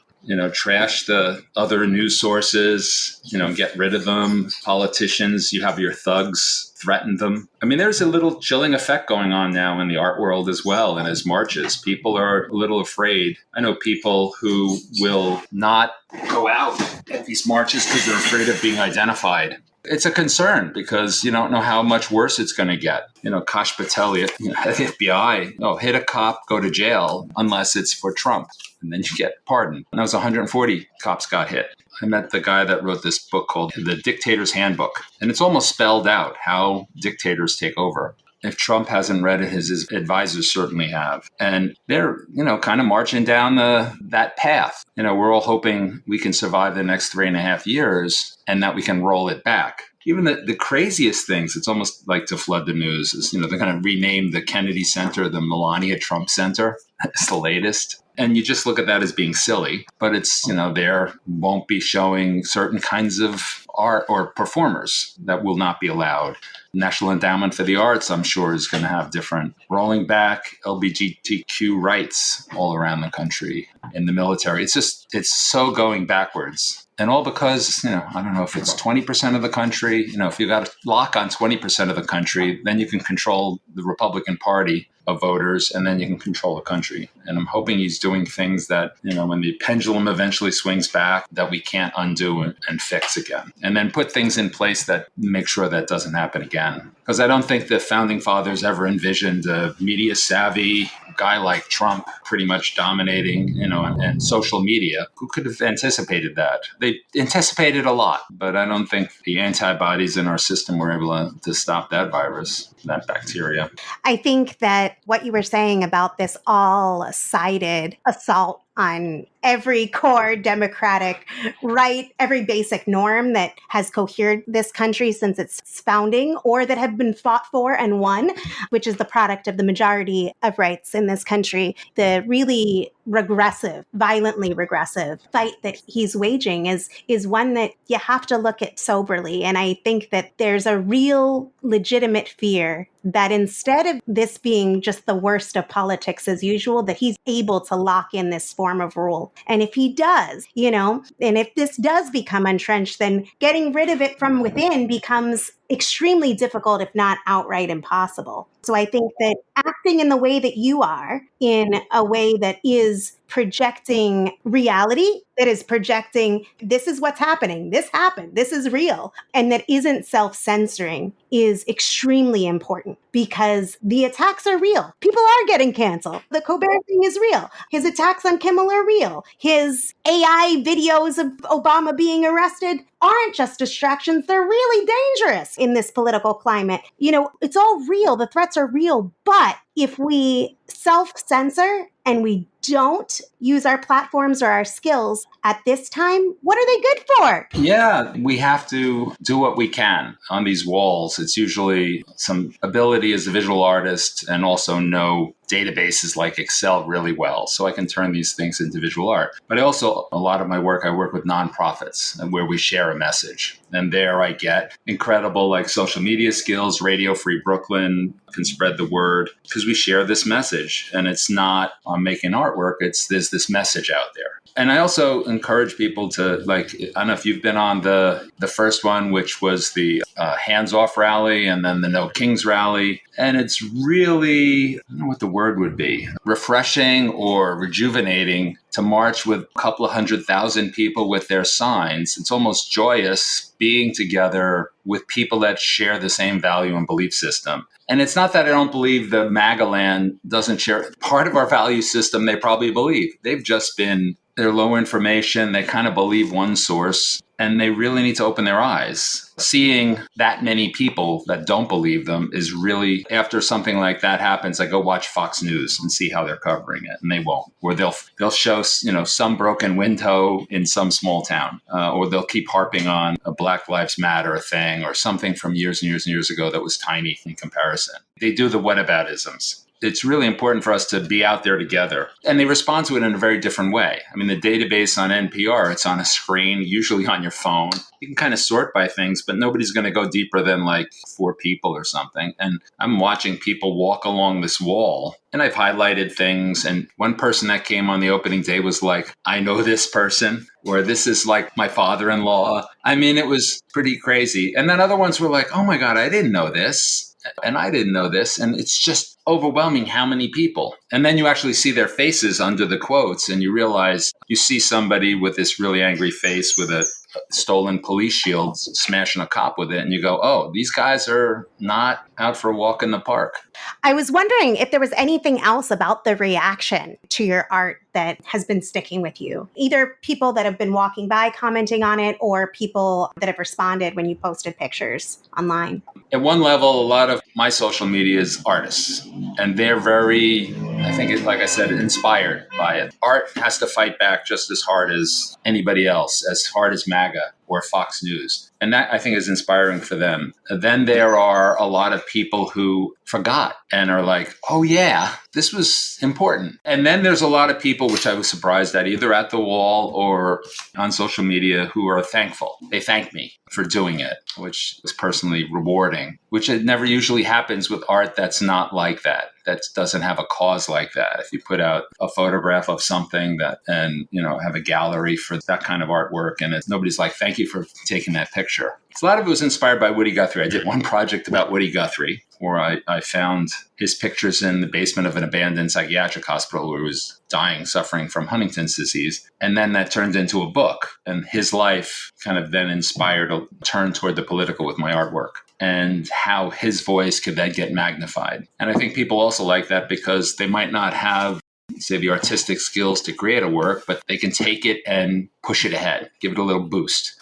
Trash the other news sources, get rid of them. Politicians, you have your thugs, threaten them. I mean, there's a little chilling effect going on now in the art world as well. And as marches, people are a little afraid. I know people who will not go out at these marches because they're afraid of being identified. It's a concern because you don't know how much worse it's going to get. Kash Patel, the FBI, hit a cop, go to jail, unless it's for Trump. And then you get pardoned. And that was 140 cops got hit. I met the guy that wrote this book called The Dictator's Handbook. And it's almost spelled out how dictators take over. If Trump hasn't read it, his advisors certainly have. And they're, kind of marching down that path. We're all hoping we can survive the next 3.5 years and that we can roll it back. Even the craziest things, it's almost like to flood the news, is, they're going to rename the Kennedy Center the Melania Trump Center. It's the latest. And you just look at that as being silly. But it's, there won't be showing certain kinds of art or performers that will not be allowed. National Endowment for the Arts, I'm sure, is going to have different rolling back LGBTQ rights all around the country in the military. It's so going backwards. And all because, I don't know if it's 20% of the country, if you got a lock on 20% of the country, then you can control the Republican Party of voters, and then you can control the country. And I'm hoping he's doing things that, when the pendulum eventually swings back, that we can't undo and fix again. And then put things in place that make sure that doesn't happen again. Because I don't think the founding fathers ever envisioned a media savvy guy like Trump pretty much dominating, and social media. Who could have anticipated that? They anticipated a lot, but I don't think the antibodies in our system were able to stop that virus, that bacteria. I think that what you were saying about this all-sided assault on every core democratic right, every basic norm that has cohered this country since its founding, or that have been fought for and won, which is the product of the majority of rights in this country. The really regressive, violently regressive fight that he's waging is one that you have to look at soberly. And I think that there's a real legitimate fear that instead of this being just the worst of politics as usual, that he's able to lock in this form of rule. And if he does, and if this does become entrenched, then getting rid of it from within becomes extremely difficult, if not outright impossible. So I think that acting in the way that you are, in a way that is projecting reality, that is projecting this is what's happening, this happened, this is real, and that isn't self-censoring is extremely important because the attacks are real. People are getting canceled. The Colbert thing is real. His attacks on Kimmel are real. His AI videos of Obama being arrested aren't just distractions. They're really dangerous in this political climate. You know, it's all real. The threats are real. But if we self-censor and we don't use our platforms or our skills at this time, what are they good for? Yeah, we have to do what we can on these walls. It's usually some ability as a visual artist and also know databases like Excel really well. So I can turn these things into visual art. But I also, a lot of my work, I work with nonprofits where we share a message. And there I get incredible like social media skills. Radio Free Brooklyn can spread the word because we share this message. And it's not on making artwork, it's there's this message out there. And I also encourage people to, like, I don't know if you've been on the first one, which was the Hands Off rally and then the No Kings rally. And it's really, I don't know what the word would be, refreshing or rejuvenating to march with a couple of 100,000 people with their signs. It's almost joyous being together with people that share the same value and belief system. And it's not that I don't believe the MAGA land doesn't share part of our value system. They probably believe. They've just been, they're low information. They kind of believe one source and they really need to open their eyes. Seeing that many people that don't believe them is really, after something like that happens, I go watch Fox News and see how they're covering it, and they won't. Or they'll show, you know, some broken window in some small town, or they'll keep harping on a Black Lives Matter thing or something from years and years and years ago that was tiny in comparison. They do the whataboutisms. It's really important for us to be out there together. And they respond to it in a very different way. I mean, the database on NPR, it's on a screen, usually on your phone. You can kind of sort by things, but nobody's going to go deeper than like 4 people or something. And I'm watching people walk along this wall, and I've highlighted things. And one person that came on the opening day was like, I know this person, or this is like my father-in-law. I mean, it was pretty crazy. And then other ones were like, oh my God, I didn't know this. And I didn't know this. And it's just overwhelming how many people. And then you actually see their faces under the quotes and you realize you see somebody with this really angry face with a stolen police shield smashing a cop with it. And you go, oh, these guys are not out for a walk in the park. I was wondering if there was anything else about the reaction to your art that has been sticking with you, either people that have been walking by commenting on it or people that have responded when you posted pictures online. At one level, a lot of my social media is artists, and they're very, I think, like I said, inspired by it. Art has to fight back just as hard as anybody else, as hard as MAGA or Fox News. And that, I think, is inspiring for them. Then there are a lot of people who forgot and are like, oh, yeah, this was important. And then there's a lot of people, which I was surprised at, either at the wall or on social media, who are thankful. They thank me for doing it, which is personally rewarding, which it never usually happens with art that's not like that doesn't have a cause like that. If you put out a photograph of something that, and, you know, have a gallery for that kind of artwork, and nobody's like, thank you for taking that picture. A lot of it was inspired by Woody Guthrie. I did one project about Woody Guthrie, where I found his pictures in the basement of an abandoned psychiatric hospital where he was dying, suffering from Huntington's disease. And then that turned into a book. And his life kind of then inspired a turn toward the political with my artwork, and how his voice could then get magnified. And I think people also like that because they might not have, say, the artistic skills to create a work, but they can take it and push it ahead, give it a little boost.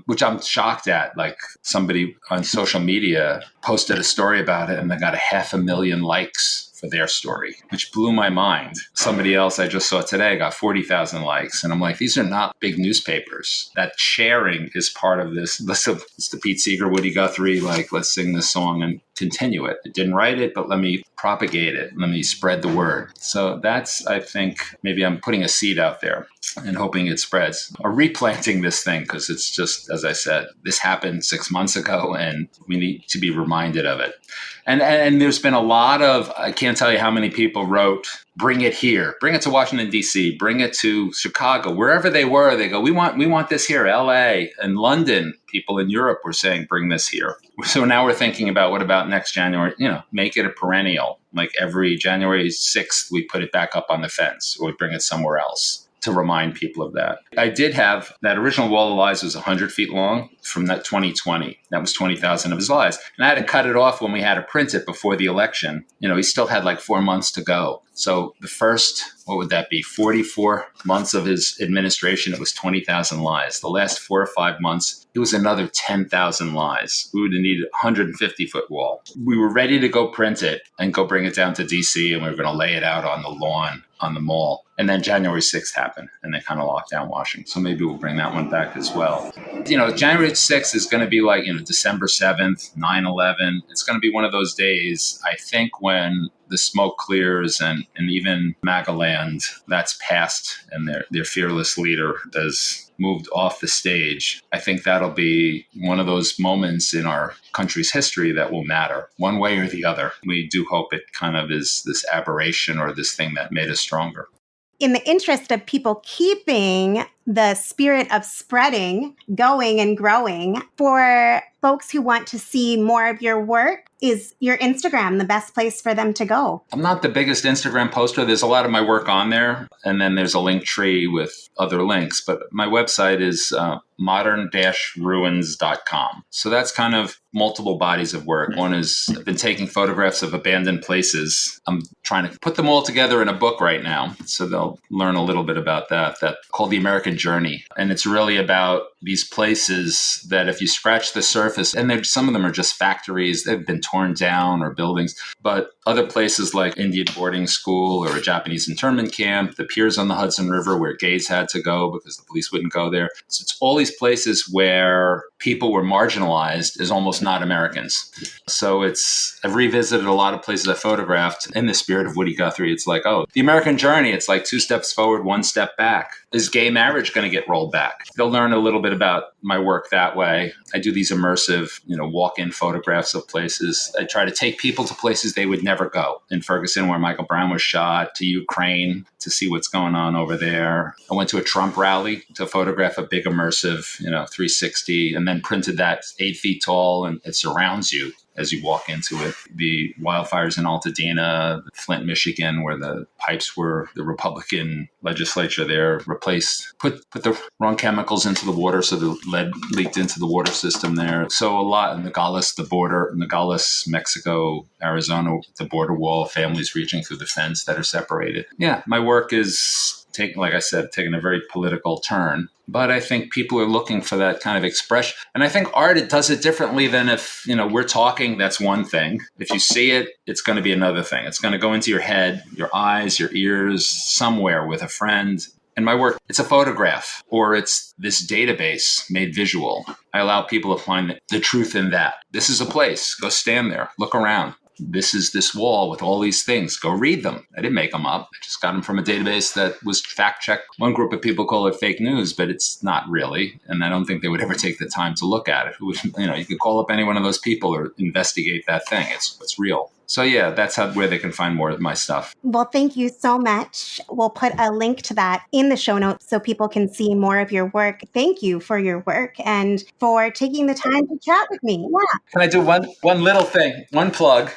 Which I'm shocked at. Like, somebody on social media posted a story about it and they got 500,000 likes for their story, which blew my mind. Somebody else I just saw today got 40,000 likes. And I'm like, these are not big newspapers. That sharing is part of this. It's the Pete Seeger, Woody Guthrie, like, let's sing this song and continue it. I didn't write it, but let me propagate it. Let me spread the word. So that's, I think, maybe I'm putting a seed out there and hoping it spreads, or replanting this thing, because it's just, as I said, this happened 6 months ago and we need to be reminded of it. And there's been a lot of, I can't tell you how many people wrote bring it here, bring it to Washington, D.C., bring it to Chicago, wherever they were. They go, we want this here, L.A. and London. People in Europe were saying, bring this here. So now we're thinking about what about next January, make it a perennial. Like every January 6th, we put it back up on the fence or we bring it somewhere else to remind people of that. I did have that original Wall of Lies was 100 feet long from that 2020. That was 20,000 of his lies. And I had to cut it off when we had to print it before the election. He still had like 4 months to go. So the first, 44 months of his administration, it was 20,000 lies. The last 4 or 5 months, it was another 10,000 lies. We would have needed a 150-foot wall. We were ready to go print it and go bring it down to D.C. and we were going to lay it out on the lawn on the mall. And then January 6th happened and they kind of locked down Washington. So maybe we'll bring that one back as well. January 6th is going to be like, December 7th, 9/11. It's going to be one of those days, I think, when the smoke clears and even MAGA land, that's passed and their fearless leader has moved off the stage. I think that'll be one of those moments in our country's history that will matter one way or the other. We do hope it kind of is this aberration or this thing that made us stronger. In the interest of people keeping the spirit of spreading going and growing, for folks who want to see more of your work, is your Instagram the best place for them to go? I'm not the biggest Instagram poster. There's a lot of my work on there. And then there's a link tree with other links. But my website is modern-ruins.com. So that's kind of multiple bodies of work. One is I've been taking photographs of abandoned places. I'm trying to put them all together in a book right now. So they'll learn a little bit about that called The American Journey. And it's really about these places that if you scratch the surface, and some of them are just factories, they've been torn down or buildings, but other places like Indian boarding school or a Japanese internment camp, the piers on the Hudson River where gays had to go because the police wouldn't go there. So it's all these places where people were marginalized as almost not Americans. So I've revisited a lot of places I photographed in the spirit of Woody Guthrie. It's like, the American Journey, it's like 2 steps forward, 1 step back. Is gay marriage going to get rolled back? They'll learn a little bit about my work that way. I do these immersive, walk-in photographs of places. I try to take people to places they would never go. In Ferguson, where Michael Brown was shot, to Ukraine to see what's going on over there. I went to a Trump rally to photograph a big immersive, 360, and then printed that 8 feet tall, and it surrounds you as you walk into it. The wildfires in Altadena, Flint, Michigan, where the pipes were, the Republican legislature there put the wrong chemicals into the water, so the lead leaked into the water system there. So a lot in Nogales, Nogales, Mexico, Arizona, the border wall, families reaching through the fence that are separated. Yeah, my work is taking a very political turn. But I think people are looking for that kind of expression. And I think art, it does it differently than if, we're talking, that's one thing. If you see it, it's going to be another thing. It's going to go into your head, your eyes, your ears, somewhere with a friend. And my work, it's a photograph or it's this database made visual. I allow people to find the truth in that. This is a place. Go stand there. Look around. This is this wall with all these things. Go read them. I didn't make them up. I just got them from a database that was fact-checked. One group of people call it fake news, but it's not really. And I don't think they would ever take the time to look at it. You could call up any one of those people or investigate that thing. It's real. So yeah, that's where they can find more of my stuff. Well, thank you so much. We'll put a link to that in the show notes so people can see more of your work. Thank you for your work and for taking the time to chat with me. Yeah. Can I do one little thing, one plug?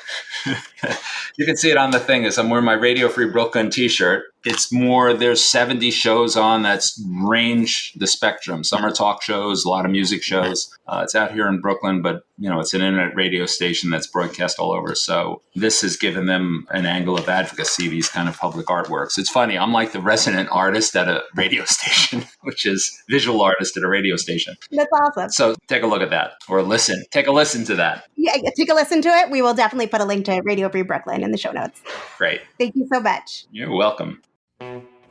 You can see it on the thing is I'm wearing my Radio Free Brooklyn t-shirt. It's more, there's 70 shows on that's range the spectrum. Some are talk shows, a lot of music shows. It's out here in Brooklyn, but it's an internet radio station that's broadcast all over. So this has given them an angle of advocacy, these kind of public artworks. It's funny. I'm like the resident artist at a radio station, which is visual artist at a radio station. That's awesome. So take a look at that or listen. Take a listen to that. Yeah, take a listen to it. We will definitely put a link to Radio Free Brooklyn in the show notes. Great. Thank you so much. You're welcome.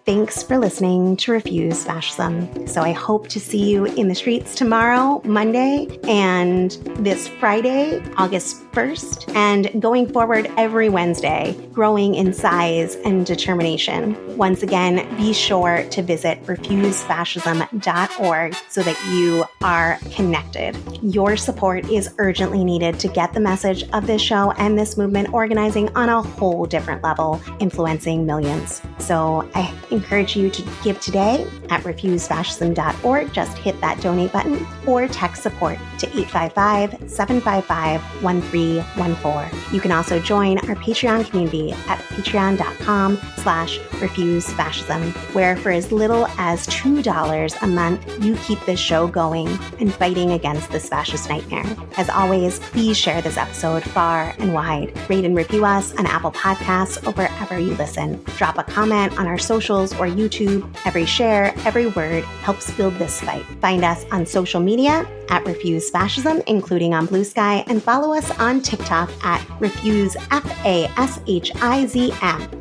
Thanks for listening to Refuse Fascism. So I hope to see you in the streets tomorrow, Monday, and this Friday, August 1st, and going forward every Wednesday, growing in size and determination. Once again, be sure to visit refusefascism.org so that you are connected. Your support is urgently needed to get the message of this show and this movement organizing on a whole different level, influencing millions. So I encourage you to give today at refusefascism.org. Just hit that donate button or text support to 855-755-1314. You can also join our Patreon community at patreon.com/refusefascism, where for as little as $2 a month, you keep this show going and fighting against this fascist nightmare. As always, please share this episode far and wide. Rate and review us on Apple Podcasts or wherever you listen. Drop a comment on our socials or YouTube. Every share, every word helps build this fight. Find us on social media at Refuse Fascism, including on Blue Sky, and follow us on TikTok at Refuse FASHIZM.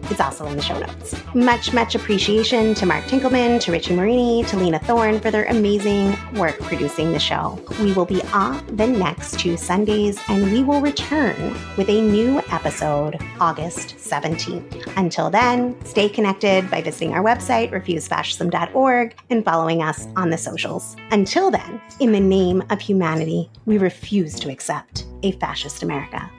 It's also in the show notes. Much appreciation to Mark Tinkelman, to Richie Marini, to Lena Thorne for their amazing work producing the show. We will be off the next 2 Sundays, and we will return with a new episode August 17th. Until then, stay connected by visiting our website, refusefascism.org, and following us on the socials. Until then, in the name of humanity, we refuse to accept a fascist America.